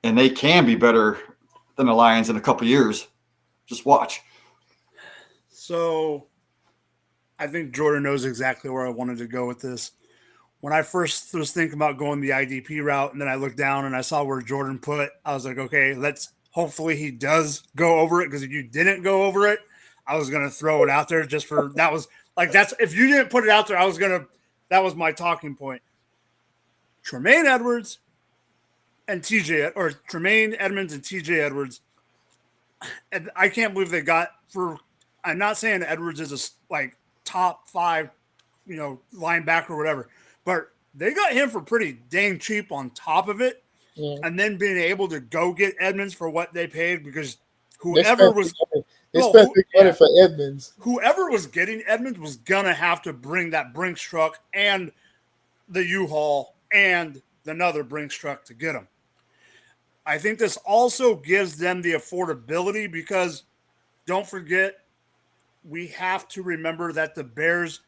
And they can be better than the Lions in a couple of years. Just watch. So I think Jordan knows exactly where I wanted to go with this. When I first was thinking about going the IDP route, and then I looked down and I saw where Jordan put, I was like, okay, hopefully he does go over it, because if you didn't go over it, I was going to throw it out there just for, if you didn't put it out there, that was my talking point. Tremaine Edmonds and TJ Edwards, and I can't believe they got I'm not saying Edwards is a top five, linebacker or whatever, but they got him for pretty dang cheap on top of it. Yeah. And then being able to go get Edmonds for what they paid, because whoever was spent big money for Edmonds. Whoever was getting Edmonds was gonna have to bring that Brinks truck and the U-Haul and another Brinks truck to get him. I think this also gives them the affordability, because don't forget, we have to remember that the Bears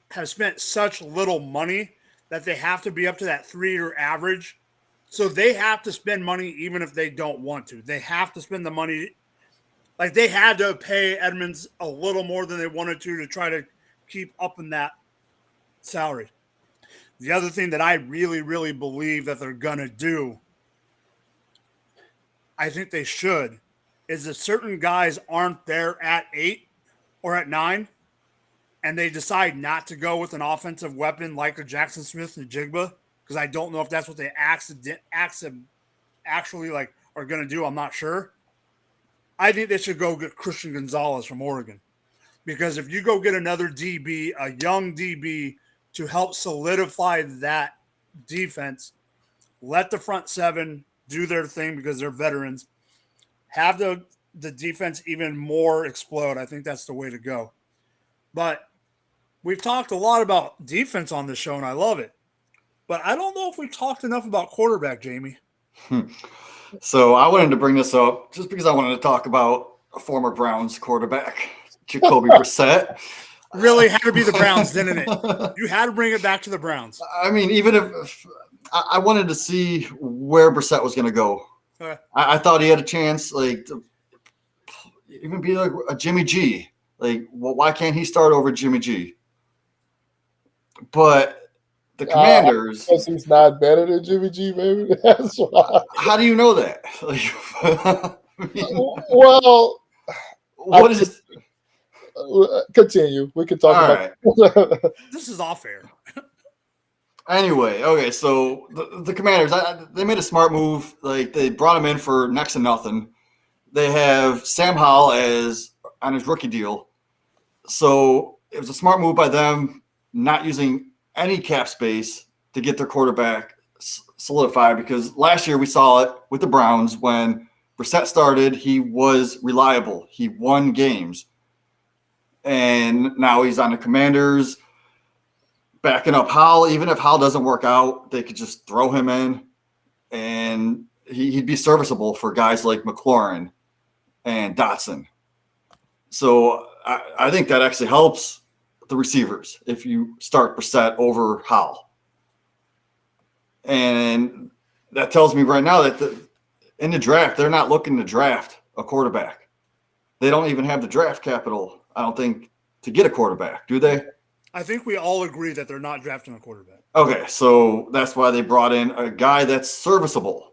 have spent such little money that they have to be up to that 3-year average. So they have to spend money even if they don't want to. They have to spend the money. Like they had to pay Edmonds a little more than they wanted to try to keep up in that salary. The other thing that I really, really believe that they're going to do, I think they should, is that certain guys aren't there at 8 or at 9, and they decide not to go with an offensive weapon like a Jackson Smith and Jigba, because I don't know if that's what they actually are going to do. I'm not sure. I think they should go get Christian Gonzalez from Oregon, because if you go get another DB, a young DB, to help solidify that defense, let the front seven do their thing because they're veterans, have the defense even more explode. I think that's the way to go. But we've talked a lot about defense on this show, and I love it. But I don't know if we talked enough about quarterback, Jamie. So I wanted to bring this up just because I wanted to talk about a former Browns quarterback, Jacoby Brissett. Really had to be the Browns, didn't it? You had to bring it back to the Browns. I mean, even if I wanted to see where Brissett was going to go. Okay. I thought he had a chance, like, to even be like a Jimmy G. Like, well, why can't he start over Jimmy G? But the Commanders. Because he's not better than Jimmy G, baby. That's why. How do you know that? Like, I mean, Well, what is it? Continue. We can talk about This is off air. Anyway, okay, so the Commanders, they made a smart move. Like, they brought him in for next to nothing. They have Sam Howell on his rookie deal. So it was a smart move by them not using any cap space to get their quarterback solidified, because last year we saw it with the Browns. When Brissett started, he was reliable. He won games. And now he's on the Commanders, backing up Howell. Even if Howell doesn't work out, they could just throw him in, and he'd be serviceable for guys like McLaurin and Dotson. So I think that actually helps the receivers if you start Brissett over Howell. And that tells me right now that in the draft, they're not looking to draft a quarterback. They don't even have the draft capital, I don't think, to get a quarterback, do they? I think we all agree that they're not drafting a quarterback. Okay, so that's why they brought in a guy that's serviceable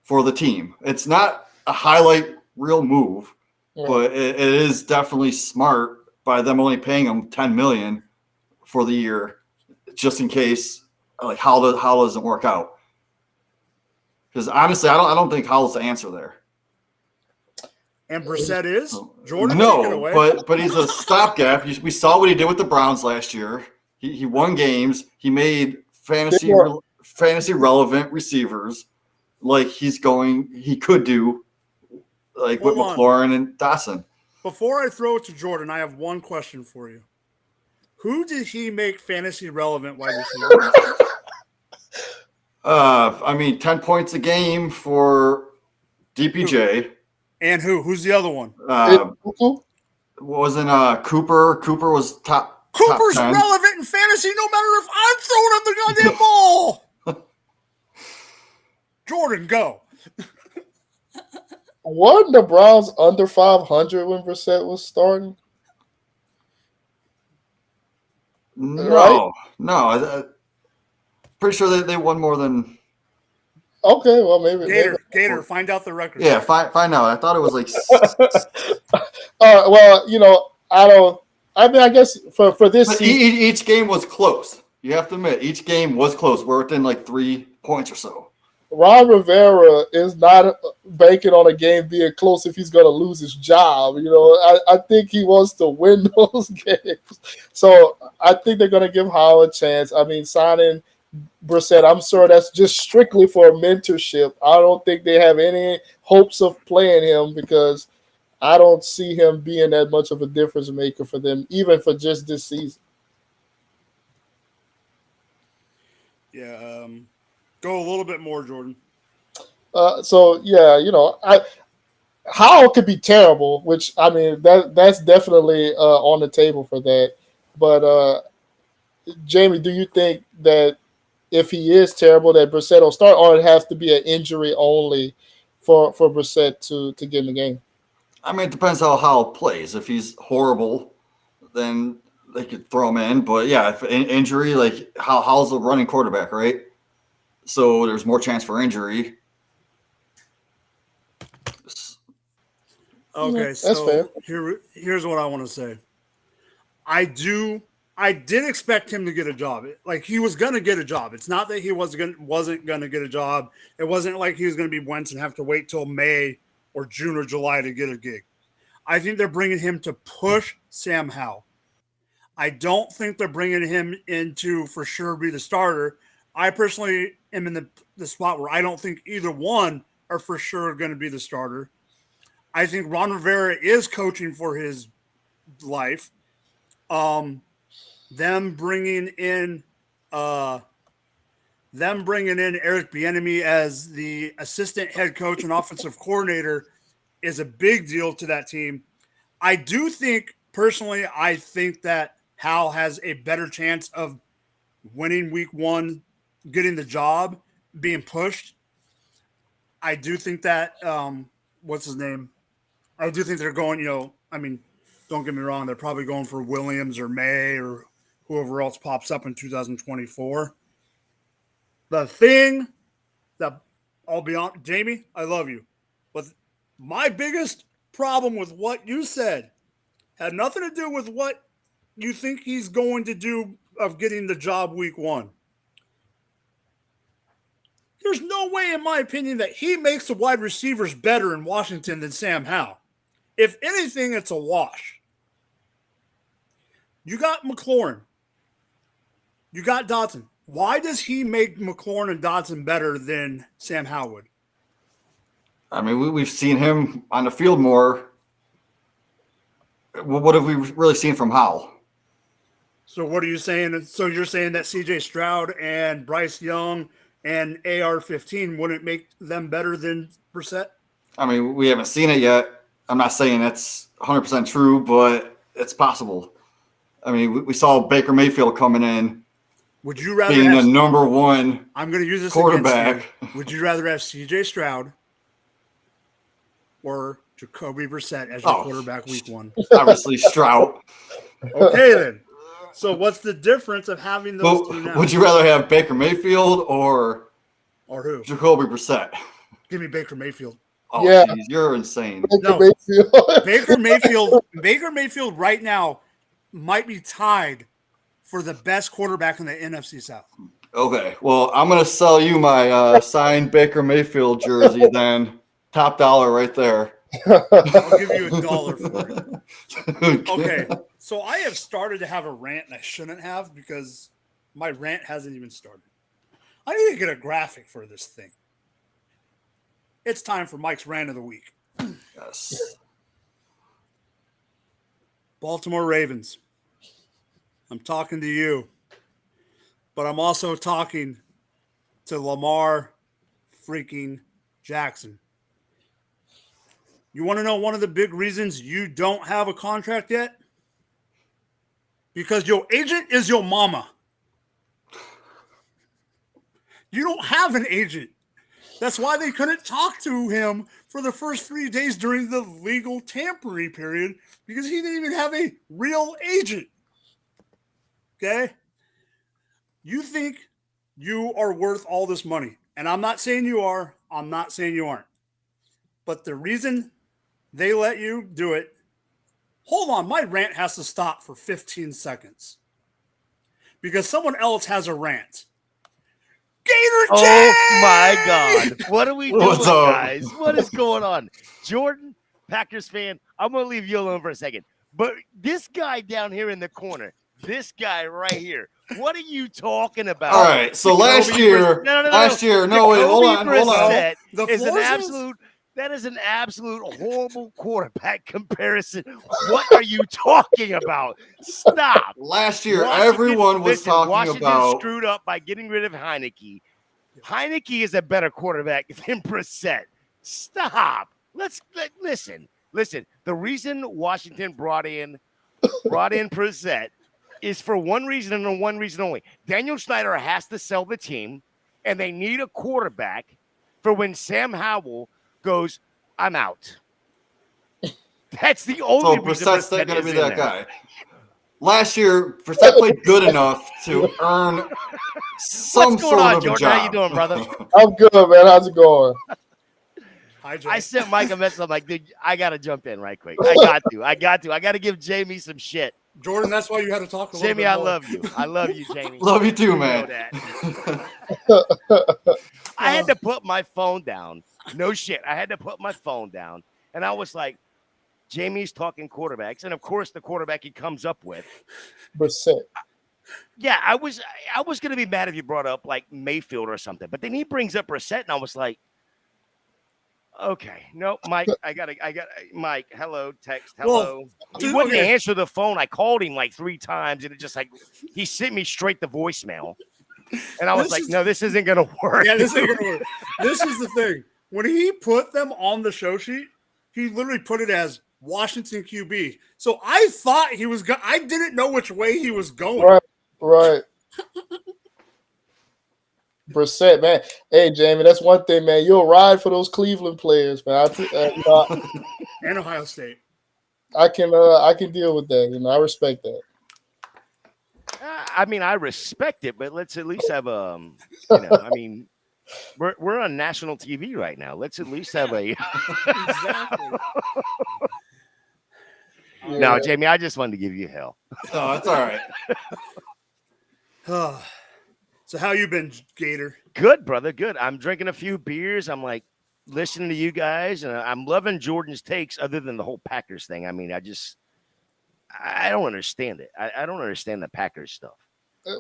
for the team. It's not a highlight reel move, but it is definitely smart by them only paying him $10 million for the year, just in case like Howell doesn't work out. Because honestly, I don't think Howell's the answer there. And Brissett is? Jordan, no, take it away. but he's a stopgap. We saw what he did with the Browns last year. He won games. He made fantasy relevant receivers like he could do, like with McLaurin and Dotson. Before I throw it to Jordan, I have one question for you. Who did he make fantasy relevant wide receiver? I mean, 10 points a game for DPJ. And who? Who's the other one? Wasn't Cooper? Cooper was top. Cooper's top 10. relevant in fantasy no matter if I'm throwing him the goddamn ball. Jordan, go. Weren't the Browns under 500 when Brissett was starting? No. Pretty sure they won more than. Okay, well maybe Gator, find out the record. Yeah, find out. I thought it was like. Well, I guess for this season, each game was close. You have to admit, each game was close. We're within like 3 points or so. Ron Rivera is not banking on a game being close if he's going to lose his job. I think he wants to win those games. So I think they're going to give Howell a chance. I mean, signing Brissett, I'm sure that's just strictly for mentorship. I don't think they have any hopes of playing him because I don't see him being that much of a difference maker for them, even for just this season. Yeah, go a little bit more, Jordan. Howell could be terrible, which I mean that's definitely on the table for that. But Jamie, do you think that if he is terrible, that Brissett will start, or it has to be an injury only for Brissett to get in the game? I mean, it depends how Howell plays. If he's horrible, then they could throw him in. But yeah, if injury, like Howell's a running quarterback, right? So there's more chance for injury. Okay, that's so fair. Here's what I want to say. I did expect him to get a job. Like, he was going to get a job. It's not that he wasn't going to get a job. It wasn't like he was going to be Wentz and have to wait till May or June or July to get a gig. I think they're bringing him to push Sam Howell. I don't think they're bringing him in to for sure be the starter. I personally am in the spot where I don't think either one are for sure going to be the starter. I think Ron Rivera is coaching for his life. Them bringing in them bringing in Eric Bieniemy as the assistant head coach and offensive coordinator is a big deal to that team. I do think, personally, I think that Hal has a better chance of winning week 1, getting the job, being pushed. I do think that, what's his name? I do think they're going, don't get me wrong, they're probably going for Williams or May or whoever else pops up in 2024. The thing that I'll be on, Jamie, I love you. But my biggest problem with what you said had nothing to do with what you think he's going to do of getting the job week 1. There's no way, in my opinion, that he makes the wide receivers better in Washington than Sam Howell. If anything, it's a wash. You got McLaurin. You got Dotson. Why does he make McLaurin and Dotson better than Sam Howell would? I mean, we've seen him on the field more. What have we really seen from Howell? So what are you saying? So you're saying that C.J. Stroud and Bryce Young and AR-15 wouldn't make them better than Brissett? I mean, we haven't seen it yet. I'm not saying that's 100% true, but it's possible. I mean, we saw Baker Mayfield coming in. Would you rather being have, the number one I'm going to use this quarterback? Would you rather have C.J. Stroud or Jacoby Brissett as your quarterback week 1? Obviously, Stroud. Okay, then. So what's the difference of having those two now? Would you rather have Baker Mayfield or who? Jacoby Brissett? Give me Baker Mayfield. Oh, Yeah. geez, you're insane. Baker Mayfield right now might be tied for the best quarterback in the NFC South. Okay, well, I'm going to sell you my signed Baker Mayfield jersey then. Top dollar right there. I'll give you $1 for it. Okay, so I have started to have a rant, and I shouldn't have because my rant hasn't even started. I need to get a graphic for this thing. It's time for Mike's Rant of the Week. Yes. Baltimore Ravens. I'm talking to you, but I'm also talking to Lamar freaking Jackson. You want to know one of the big reasons you don't have a contract yet? Because your agent is your mama. You don't have an agent. That's why they couldn't talk to him for the first 3 days during the legal tampering period, because he didn't even have a real agent. Okay? You think you are worth all this money. And I'm not saying you are. I'm not saying you aren't. But the reason they let you do it, hold on, my rant has to stop for 15 seconds. Because someone else has a rant. Gator Jay! Oh my God. What are we doing, What's up? guys? What is going on? Jordan, Packers fan, I'm going to leave you alone for a second. But this guy down here in the corner, this guy right here, what are you talking about? All right, so last year, no, wait, hold on. That is an absolute horrible quarterback comparison. What are you talking about? Stop. Last year, everyone was talking Washington about. screwed up by getting rid of Heineke. Heineke is a better quarterback than Brissett. Stop. Listen. The reason Washington brought in Brissett is for one reason and one reason only. Daniel Snyder has to sell the team, and they need a quarterback for when Sam Howell goes, I'm out. That's the only reason. Brissett's going to be that guy. Last year, Brissett played good enough to earn some sort of a job. How you doing, brother? I'm good, man. How's it going? Hi, Jay. I sent Mike a message. I'm like, dude, I got to jump in right quick. I got to give Jamie some shit. Jordan, that's why you had to talk a little Jamie, bit I more. love you. I love you, Jamie. Love you too, You man. know that. I had to put my phone down. No shit. I had to put my phone down. And I was like, Jamie's talking quarterbacks. And of course, the quarterback he comes up with. Brissett. Yeah, I was going to be mad if you brought up like Mayfield or something. But then he brings up Brissett, and I was like, okay, no, Mike, I got Mike, hello, text, hello. He wouldn't answer the phone. I called him like 3 times, and it just like he sent me straight to voicemail. And I was like, no, this isn't going to work. Yeah, this ain't gonna work. This is the thing. When he put them on the show sheet, he literally put it as Washington QB. So I thought he was I didn't know which way he was going. Right. Brissett, man. Hey, Jamie, that's one thing, man. You'll ride for those Cleveland players, man. And Ohio State. I can deal with that. I respect that. I mean, I respect it, but let's at least have I mean, we're on national TV right now. Let's at least have a. Exactly. No, Jamie, I just wanted to give you hell. Oh, that's all right. So how you been, Gator? Good, brother. Good. I'm drinking a few beers. I'm like listening to you guys, and I'm loving Jordan's takes. Other than the whole Packers thing, I mean, I don't understand it. I don't understand the Packers stuff.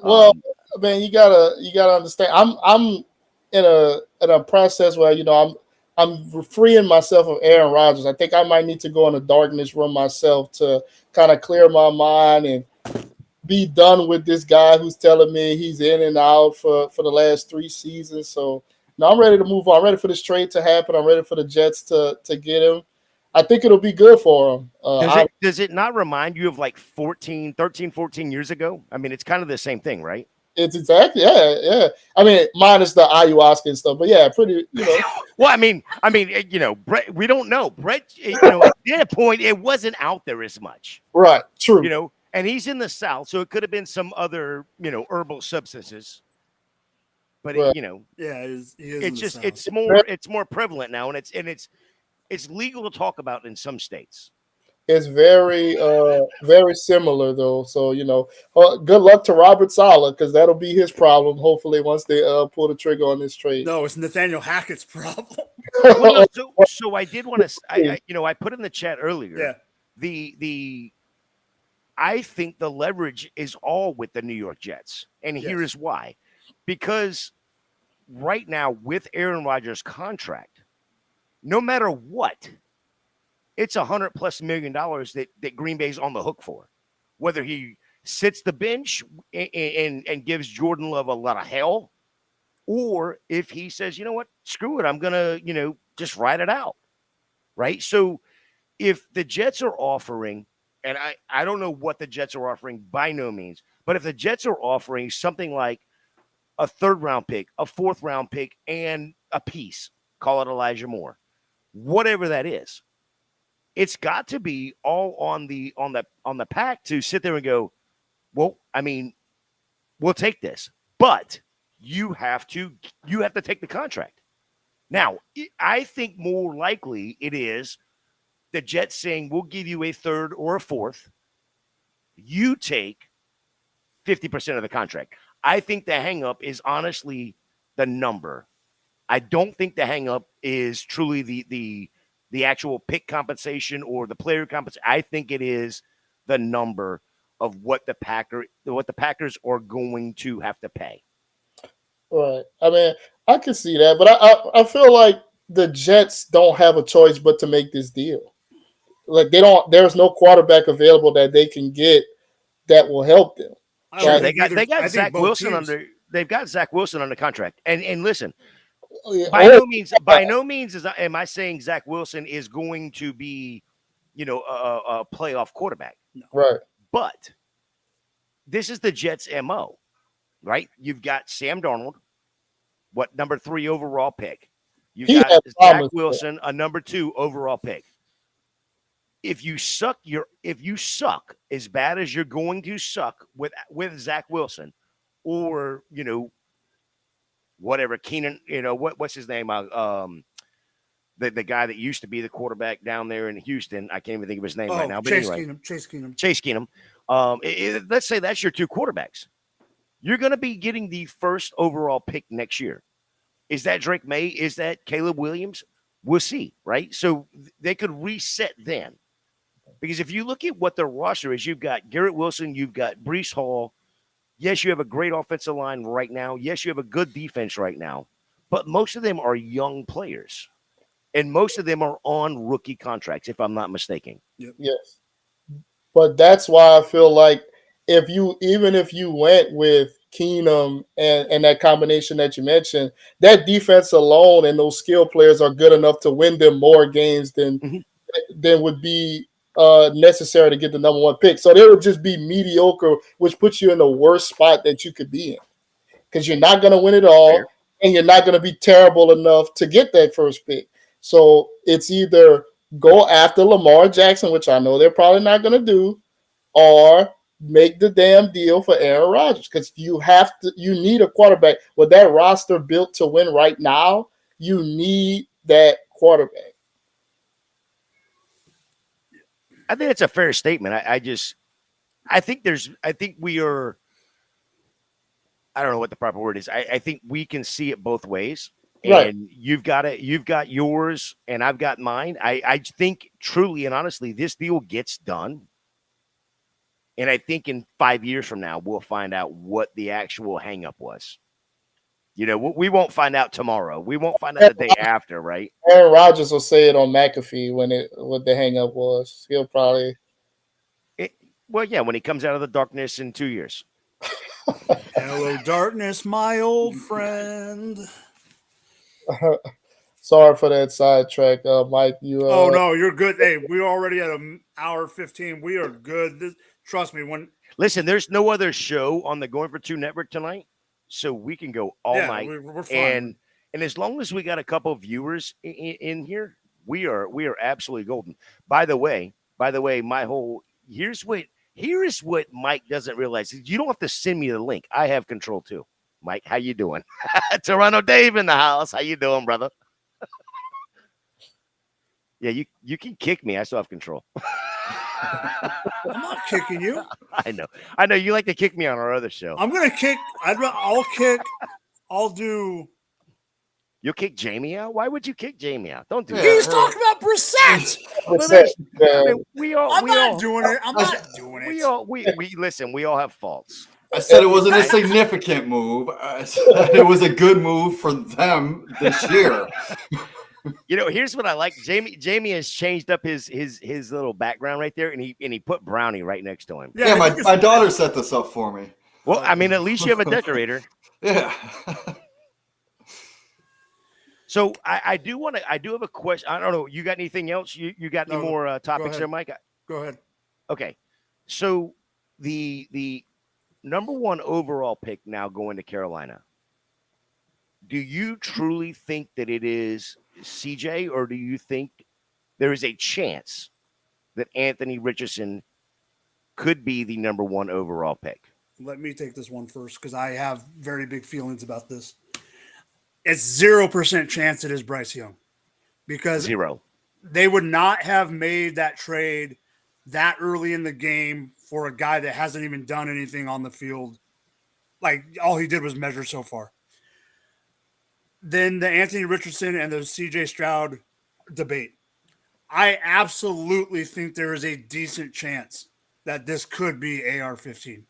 Well, man, you gotta understand. I'm in a process where I'm freeing myself of Aaron Rodgers. I think I might need to go in a darkness room myself to kind of clear my mind and be done with this guy who's telling me he's in and out for the last 3 seasons. So now I'm ready to move on. I'm ready for this trade to happen. I'm ready for the Jets to get him. I think it'll be good for him. Does it not remind you of like 13, 14 years ago? I mean, it's kind of the same thing, right? It's exactly, yeah. I mean, minus the ayahuasca and stuff, but yeah, pretty, Well, I mean, Brett, we don't know. Brett, at that point, it wasn't out there as much. Right, true. And he's in the South, so it could have been some other, herbal substances. But right. Yeah, he is it's just South. it's more prevalent now, and it's legal to talk about in some states. It's very very similar though. So good luck to Robert Saleh because that'll be his problem. Hopefully, once they pull the trigger on this trade. No, it's Nathaniel Hackett's problem. Well, no, so I did want to. I put in the chat earlier. Yeah. I think the leverage is all with the New York Jets, and here is why: because right now with Aaron Rodgers' contract, no matter what, it's $100+ million that Green Bay's on the hook for. Whether he sits the bench and gives Jordan Love a lot of hell, or if he says, you know what, screw it, I'm gonna, just ride it out. Right. So if the Jets are offering, and I don't know what the Jets are offering by no means, but if the Jets are offering something like a 3rd round pick, a 4th round pick, and a piece, call it Elijah Moore, whatever that is, it's got to be all on the pack to sit there and go, well, I mean, we'll take this, but you have to take the contract. Now, I think more likely it is the Jets saying we'll give you a 3rd or a 4th. You take 50% of the contract. I think the hang-up is honestly the number. I don't think the hang-up is truly the actual pick compensation or the player compensation. I think it is the number of what the Packers are going to have to pay. Right. I mean, I can see that, but I feel like the Jets don't have a choice but to make this deal. Like there's no quarterback available that they can get that will help them. Sure, they got Zach Wilson they've got Zach Wilson under contract. And listen, by no means am I saying Zach Wilson is going to be, a playoff quarterback. No. Right. But this is the Jets' MO, right? You've got Sam Darnold, number 3 overall pick. You've got Zach Wilson, a number 2 overall pick. If you suck as bad as you're going to suck with Zach Wilson, or whatever Keenan, what's his name? The guy that used to be the quarterback down there in Houston. I can't even think of his name right now. But Chase anyway, Chase Keenum. Let's say that's your 2 quarterbacks. You're going to be getting the 1st overall pick next year. Is that Drake May? Is that Caleb Williams? We'll see, right? So they could reset then. Because if you look at what their roster is, you've got Garrett Wilson, you've got Breece Hall. Yes, you have a great offensive line right now. Yes, you have a good defense right now. But most of them are young players. And most of them are on rookie contracts, if I'm not mistaken. Yep. Yes. But that's why I feel like even if you went with Keenum and that combination that you mentioned, that defense alone and those skill players are good enough to win them more games than would be necessary to get the number one pick. So they would just be mediocre, which puts you in the worst spot that you could be in because you're not going to win it all and you're not going to be terrible enough to get that first pick. So it's either go after Lamar Jackson, which I know they're probably not going to do, or make the damn deal for Aaron Rodgers because you need a quarterback with that roster built to win right now. You need that quarterback. I think it's a fair statement. I think we are. I don't know what the proper word is. I think we can see it both ways. Right. And you've got yours and I've got mine. I think truly and honestly, this deal gets done. And I think in 5 years from now, we'll find out what the actual hang up was. You know, we won't find out tomorrow. We won't find out the day after, right? Aaron Rodgers will say it on McAfee what the hang up was. He'll probably. When he comes out of the darkness in 2 years. Hello, darkness, my old friend. Sorry for that sidetrack, Mike. Oh no, you're good. Hey, we're already at an hour 15. We are good. Trust me. Listen, there's no other show on the Going for Two network tonight, so we can go all night. We're fine. And as long as we got a couple of viewers in here, we are absolutely golden. By the way, here is what Mike doesn't realize. You don't have to send me the link. I have control too. Mike, how you doing? Toronto Dave in the house. How you doing, brother? Yeah, you can kick me. I still have control. I'm not kicking you. I know. You like to kick me on our other show. I'm gonna kick. I'll kick. I'll do. You'll kick Jamie out? Why would you kick Jamie out? Don't do that. He's talking about Brissett. I'm not doing it. We listen. We all have faults. I said it wasn't a significant move. I said it was a good move for them this year. You know, here's what I like. Jamie has changed up his little background right there, and he put Brownie right next to him. Yeah, my daughter set this up for me. Well, I mean, at least you have a decorator. Yeah. So I do have a question. I don't know. You got anything else? You got any more topics there, Mike? Go ahead. Okay. So the number one overall pick now going to Carolina. Do you truly think that it is CJ, or do you think there is a chance that Anthony Richardson could be the number one overall pick? Let me take this one first because I have very big feelings about this. It's 0% chance it is Bryce Young because 0. They would not have made that trade that early in the game for a guy that hasn't even done anything on the field. Like all he did was measure so far. Then the Anthony Richardson and the CJ Stroud debate. I absolutely think there is a decent chance that this could be AR-15.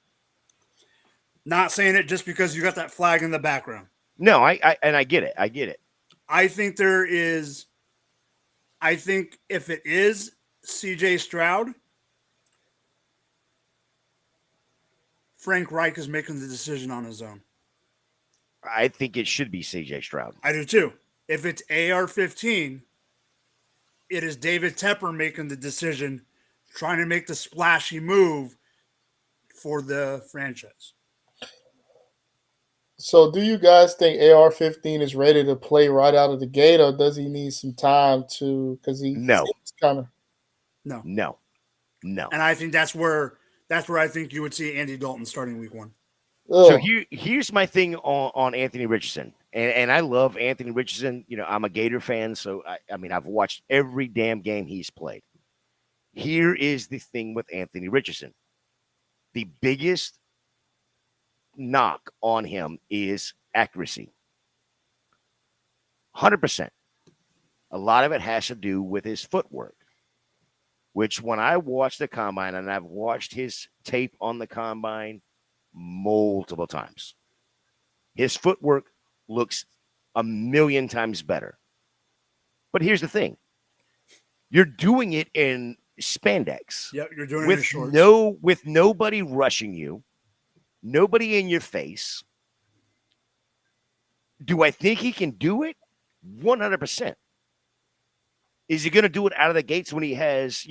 Not saying it just because you got that flag in the background. No, I get it. I get it. I think there is. I think if it is CJ Stroud, Frank Reich is making the decision on his own. I think it should be CJ Stroud. I do too. If it's AR-15, it is David Tepper making the decision, trying to make the splashy move for the franchise. So do you guys think AR-15 is ready to play right out of the gate, or does he need some time to? Because he's kind of no. And I think that's where I think you would see Andy Dalton starting week 1. So here's my thing on Anthony Richardson, and I love Anthony Richardson. You know, I'm a Gator fan, so I mean I've watched every damn game he's played. Here is the thing with Anthony Richardson: the biggest knock on him is accuracy. 100%. A lot of it has to do with his footwork, which when I watch the combine, and I've watched his tape on the combine multiple times, his footwork looks a million times better. But here's the thing. You're doing it in spandex. Yep, you're doing it with in shorts. with nobody rushing you. nobody in your face. Do I think he can do it? 100%. Is he going to do it out of the gates when he has,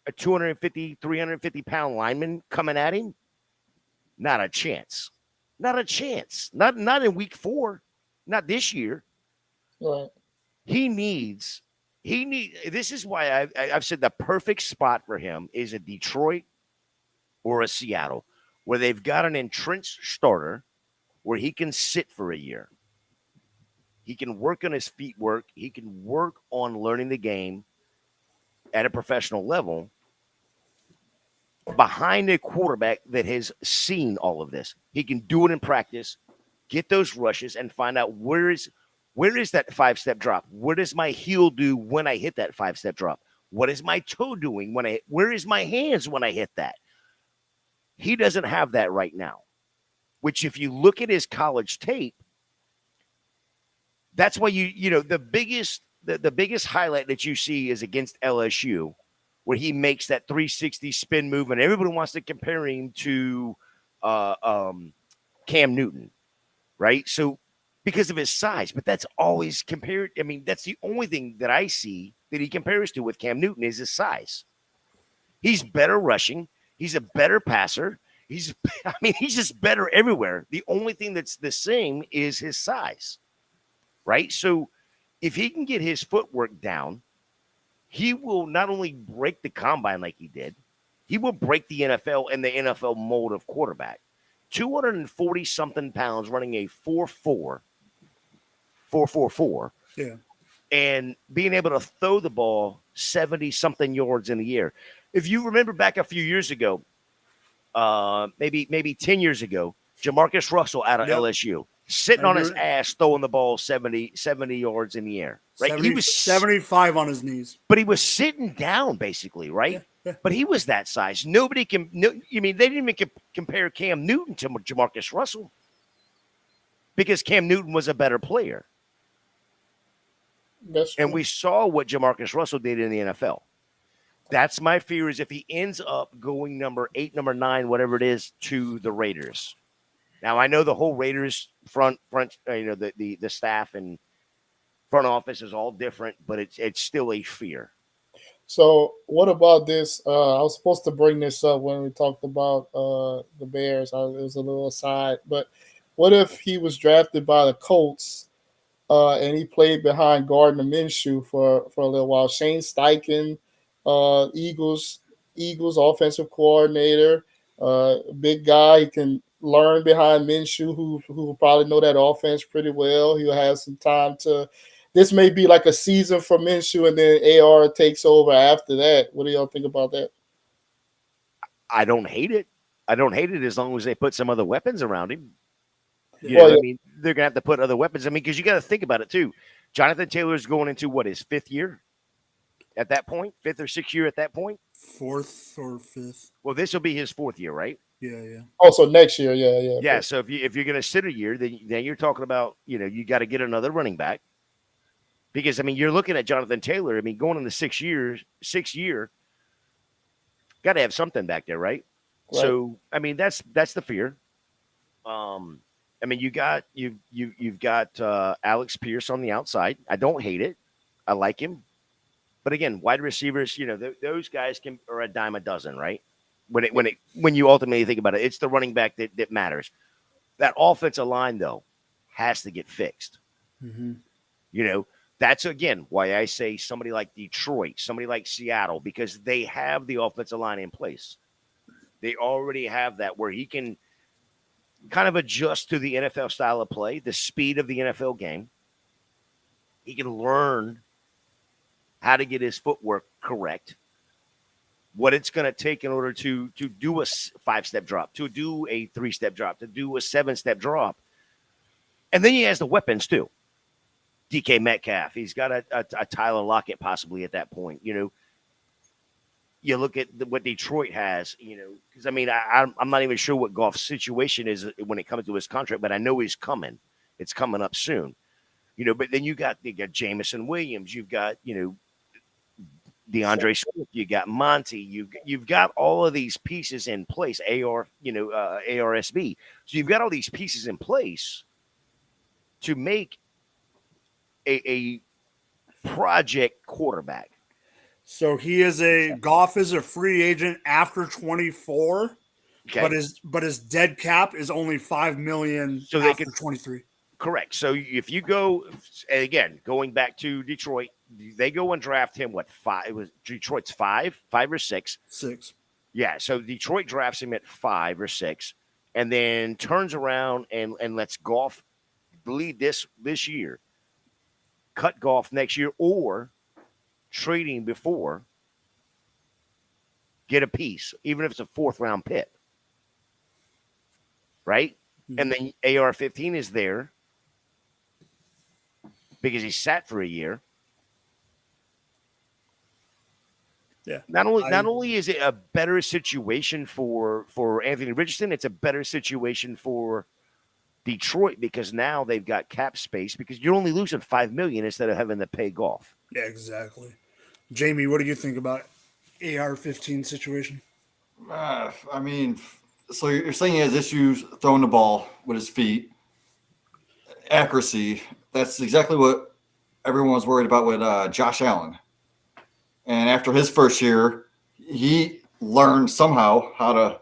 a 250, 350-pound lineman coming at him? Not a chance. Not a chance. Not in week 4. Not this year. Right. This is why I've said the perfect spot for him is a Detroit or a Seattle, where they've got an entrenched starter where he can sit for a year. He can work on his feet work. He can work on learning the game at a professional level behind a quarterback that has seen all of this. He can do it in practice, get those rushes, and find out where is that 5-step drop? What does my heel do when I hit that 5-step drop? What is my toe doing where is my hands when I hit that? He doesn't have that right now, which if you look at his college tape, that's why the biggest highlight that you see is against LSU, where he makes that 360 spin move, and everybody wants to compare him to Cam Newton, right? So because of his size, but that's always compared. I mean, that's the only thing that I see that he compares to with Cam Newton is his size. He's better rushing. He's a better passer. He's just better everywhere. The only thing that's the same is his size, right? So if he can get his footwork down, he will not only break the combine like he did, he will break the NFL and the NFL mold of quarterback. 240-something pounds running a 4.4, Yeah. and being able to throw the ball 70-something yards in the air. If you remember back a few years ago, maybe 10 years ago, Jamarcus Russell out of LSU, sitting on his ass, throwing the ball 70 yards in the air. Right? He was 75 on his knees. But he was sitting down, basically, right? Yeah. But he was that size. They didn't even compare Cam Newton to Jamarcus Russell because Cam Newton was a better player. That's true. And we saw what Jamarcus Russell did in the NFL. That's my fear, is if he ends up going number 8, number 9, whatever it is, to the Raiders. Now, I know the whole Raiders front, the staff and front office is all different, but it's still a fear. So what about this? I was supposed to bring this up when we talked about the Bears. It was a little aside, but what if he was drafted by the Colts and he played behind Gardner Minshew for a little while? Shane Steichen, Eagles offensive coordinator, big guy. He can learn behind Minshew, who will probably know that offense pretty well. He'll have some time to. This may be like a season for Minshew, and then AR takes over after that. What do y'all think about that? I don't hate it. As long as they put some other weapons around him. Yeah. I mean, they're going to have to put other weapons. I mean, because you got to think about it, too. Jonathan Taylor's going into, his 5th year at that point? 5th or 6th year at that point? 4th or 5th. Well, this will be his 4th year, right? Yeah. Also next year, yeah. Yeah, so if you're going to sit a year, then you're talking about, you got to get another running back. Because, I mean, you're looking at Jonathan Taylor. I mean, going in the 6th year, got to have something back there, right? So, I mean, that's the fear. I mean, you've got Alex Pierce on the outside. I don't hate it. I like him. But again, wide receivers, those guys are a dime a dozen, right? When you ultimately think about it, it's the running back that matters. That offensive line, though, has to get fixed. Mm-hmm. That's, again, why I say somebody like Detroit, somebody like Seattle, because they have the offensive line in place. They already have that where he can kind of adjust to the NFL style of play, the speed of the NFL game. He can learn how to get his footwork correct, what it's going to take in order to do a 5-step drop, to do a 3-step drop, to do a 7-step drop. And then he has the weapons, too. DK Metcalf. He's got a Tyler Lockett possibly at that point. You look at what Detroit has, because, I mean, I'm not even sure what Goff's situation is when it comes to his contract, but I know he's coming. It's coming up soon. But then you got Jamison Williams. You've got, DeAndre Swift, you got Monty, you've got all of these pieces in place. ARSB. So you've got all these pieces in place to make a project quarterback. So Goff is a free agent after 24, Okay. but his dead cap is only $5 million So after 23. Correct. So if you go, and again, going back to Detroit, they go and draft him. What, 5? It was Detroit's 5 or 6. 6. Yeah. So Detroit drafts him at 5 or 6, and then turns around and lets Goff lead this year, cut Goff next year, or trading before, get a piece, even if it's a 4th round pick. Right? Mm-hmm. And then AR-15 is there because he sat for a year. Yeah. Not only is it a better situation for Anthony Richardson, it's a better situation for Detroit because now they've got cap space because you're only losing $5 million instead of having to pay Goff. Yeah, exactly. Jamie, what do you think about AR-15 situation? I mean, so you're saying he has issues throwing the ball with his feet, accuracy. That's exactly what everyone was worried about with Josh Allen. And after his first year, he learned somehow how to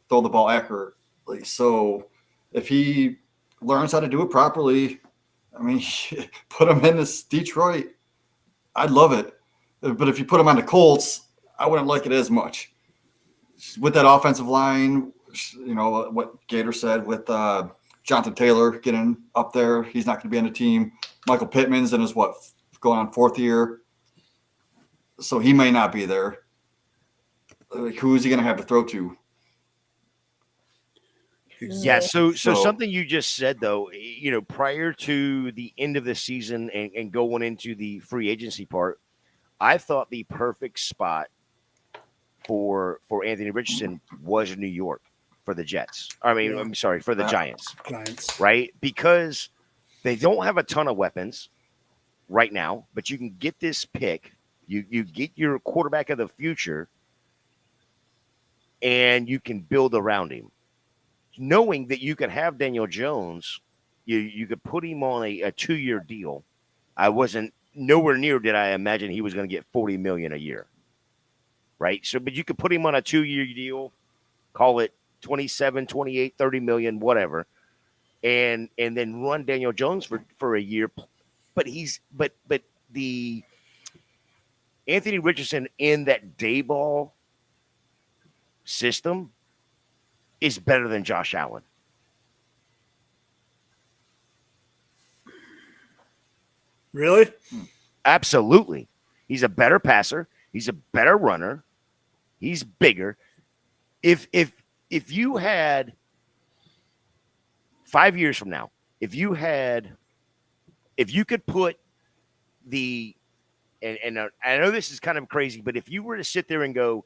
throw the ball accurately. So if he learns how to do it properly, I mean, put him in this Detroit, I'd love it. But if you put him on the Colts, I wouldn't like it as much. With that offensive line, you know, what Gator said with Jonathan Taylor getting up there, he's not going to be on the team. Michael Pittman's in his, going on 4th year. So he may not be there. Like, who is he going to have to throw to? Yeah, so something you just said, though, you know, prior to the end of the season and going into the free agency part, I thought the perfect spot for Anthony Richardson was New York for the Jets. I mean, I'm sorry, for the Giants, right? Because they don't have a ton of weapons right now, but you can get this pick. You get your quarterback of the future, and you can build around him. Knowing that you could have Daniel Jones, you could put him on a 2-year deal. I wasn't nowhere near did I imagine he was going to get $40 million a year. Right? So, but you could put him on a 2-year deal, call it 27, 28, 30 million, whatever, and then run Daniel Jones for a year. But but the Anthony Richardson in that Dayball system is better than Josh Allen. Really? Absolutely. He's a better passer. He's a better runner. He's bigger. If you had 5 years from now, if you could put and I know this is kind of crazy, but if you were to sit there and go,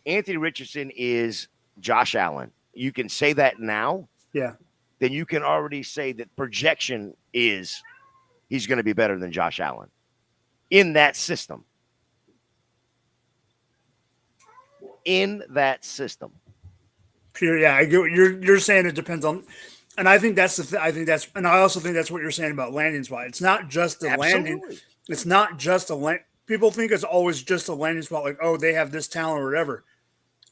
Anthony Richardson is Josh Allen, you can say that now. Yeah. Then you can already say that projection is he's going to be better than Josh Allen in that system. In that system. Yeah, I get what you're saying. It depends on, and I think that's and I also think that's what you're saying about landing spot. It's not just the landing. It's not just a land. People think it's always just a landing spot, like, oh, they have this talent or whatever.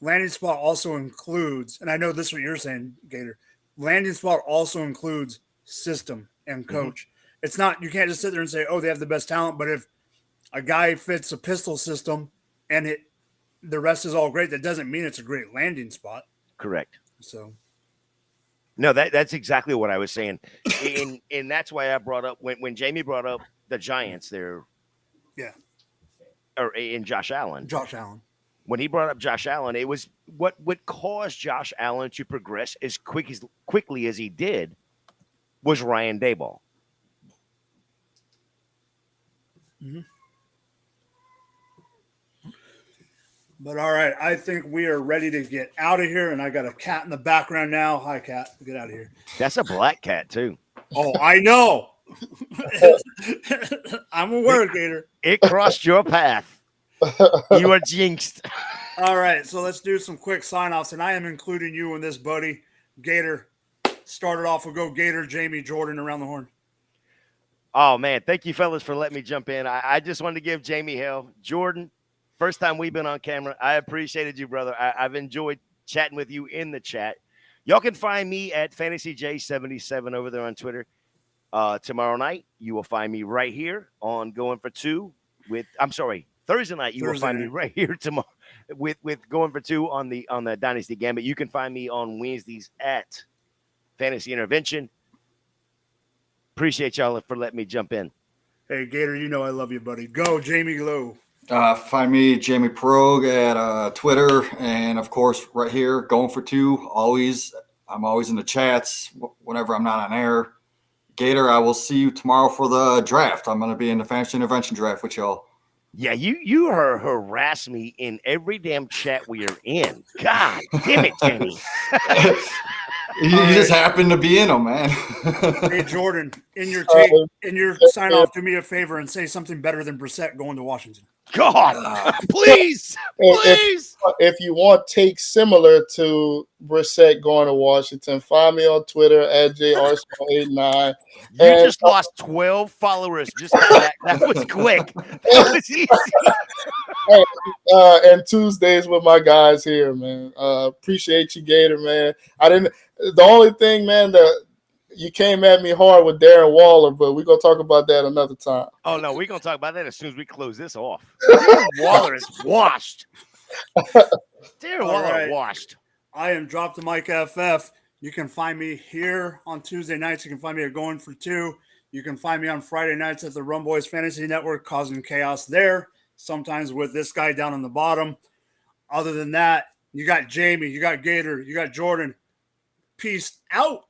Landing spot also includes, and I know this is what you're saying, Gator. Landing spot also includes system and coach. Mm-hmm. It's not, you can't just sit there and say, oh, they have the best talent, but if a guy fits a pistol system and the rest is all great, that doesn't mean it's a great landing spot. Correct. So, no, that's exactly what I was saying, and that's why I brought up when Jamie brought up the Giants there. Yeah. Or in Josh Allen. When he brought up Josh Allen, it was what caused Josh Allen to progress as quickly as he did was Ryan Daboll. Mm-hmm. But all right, I think we are ready to get out of here, and I got a cat in the background now. Hi, cat. Get out of here. That's a black cat, too. Oh, I know. I'm aware, Gator. It crossed your path. You are jinxed. All right, so let's do some quick sign-offs, and I am including you in this, buddy. Gator, started off. We'll go Gator, Jamie, Jordan around the horn. Oh, man. Thank you, fellas, for letting me jump in. I just wanted to give Jamie hell. Jordan, first time we've been on camera. I appreciated you, brother. I've enjoyed chatting with you in the chat. Y'all can find me at FantasyJ77 over there on Twitter. Tomorrow night, you will find me right here on Going for Two Thursday night, you will find me right here tomorrow with Going for Two on the Dynasty Gambit. You can find me on Wednesdays at Fantasy Intervention. Appreciate y'all for letting me jump in. Hey, Gator, you know I love you, buddy. Go, Jamie Lowe. Find me, Jamie Prog, at Twitter, and of course, right here, Going for Two. I'm always in the chats whenever I'm not on air. Gator, I will see you tomorrow for the draft. I'm going to be in the Fantasy Intervention draft with y'all. Yeah, you harass me in every damn chat we are in. God damn it, Jamie. You just happen to be in them, man. Hey, Jordan, in your sign off, do me a favor and say something better than Brissett going to Washington. God, please. If you want takes similar to Brissett going to Washington, find me on Twitter at JArsenal89. You just lost 12 followers just by that. That was quick. That was easy. And Tuesdays with my guys here, man. Appreciate you, Gator, man. The only thing, man, that you came at me hard with Darren Waller, but we're going to talk about that another time. Oh, no, we're going to talk about that as soon as we close this off. Darren Waller is washed. Darren Waller washed. I am Drop the Mic FF. You can find me here on Tuesday nights. You can find me at Going for Two. You can find me on Friday nights at the Rum Boys Fantasy Network, causing chaos there, sometimes with this guy down on the bottom. Other than that, you got Jamie, you got Gator, you got Jordan. Peace out.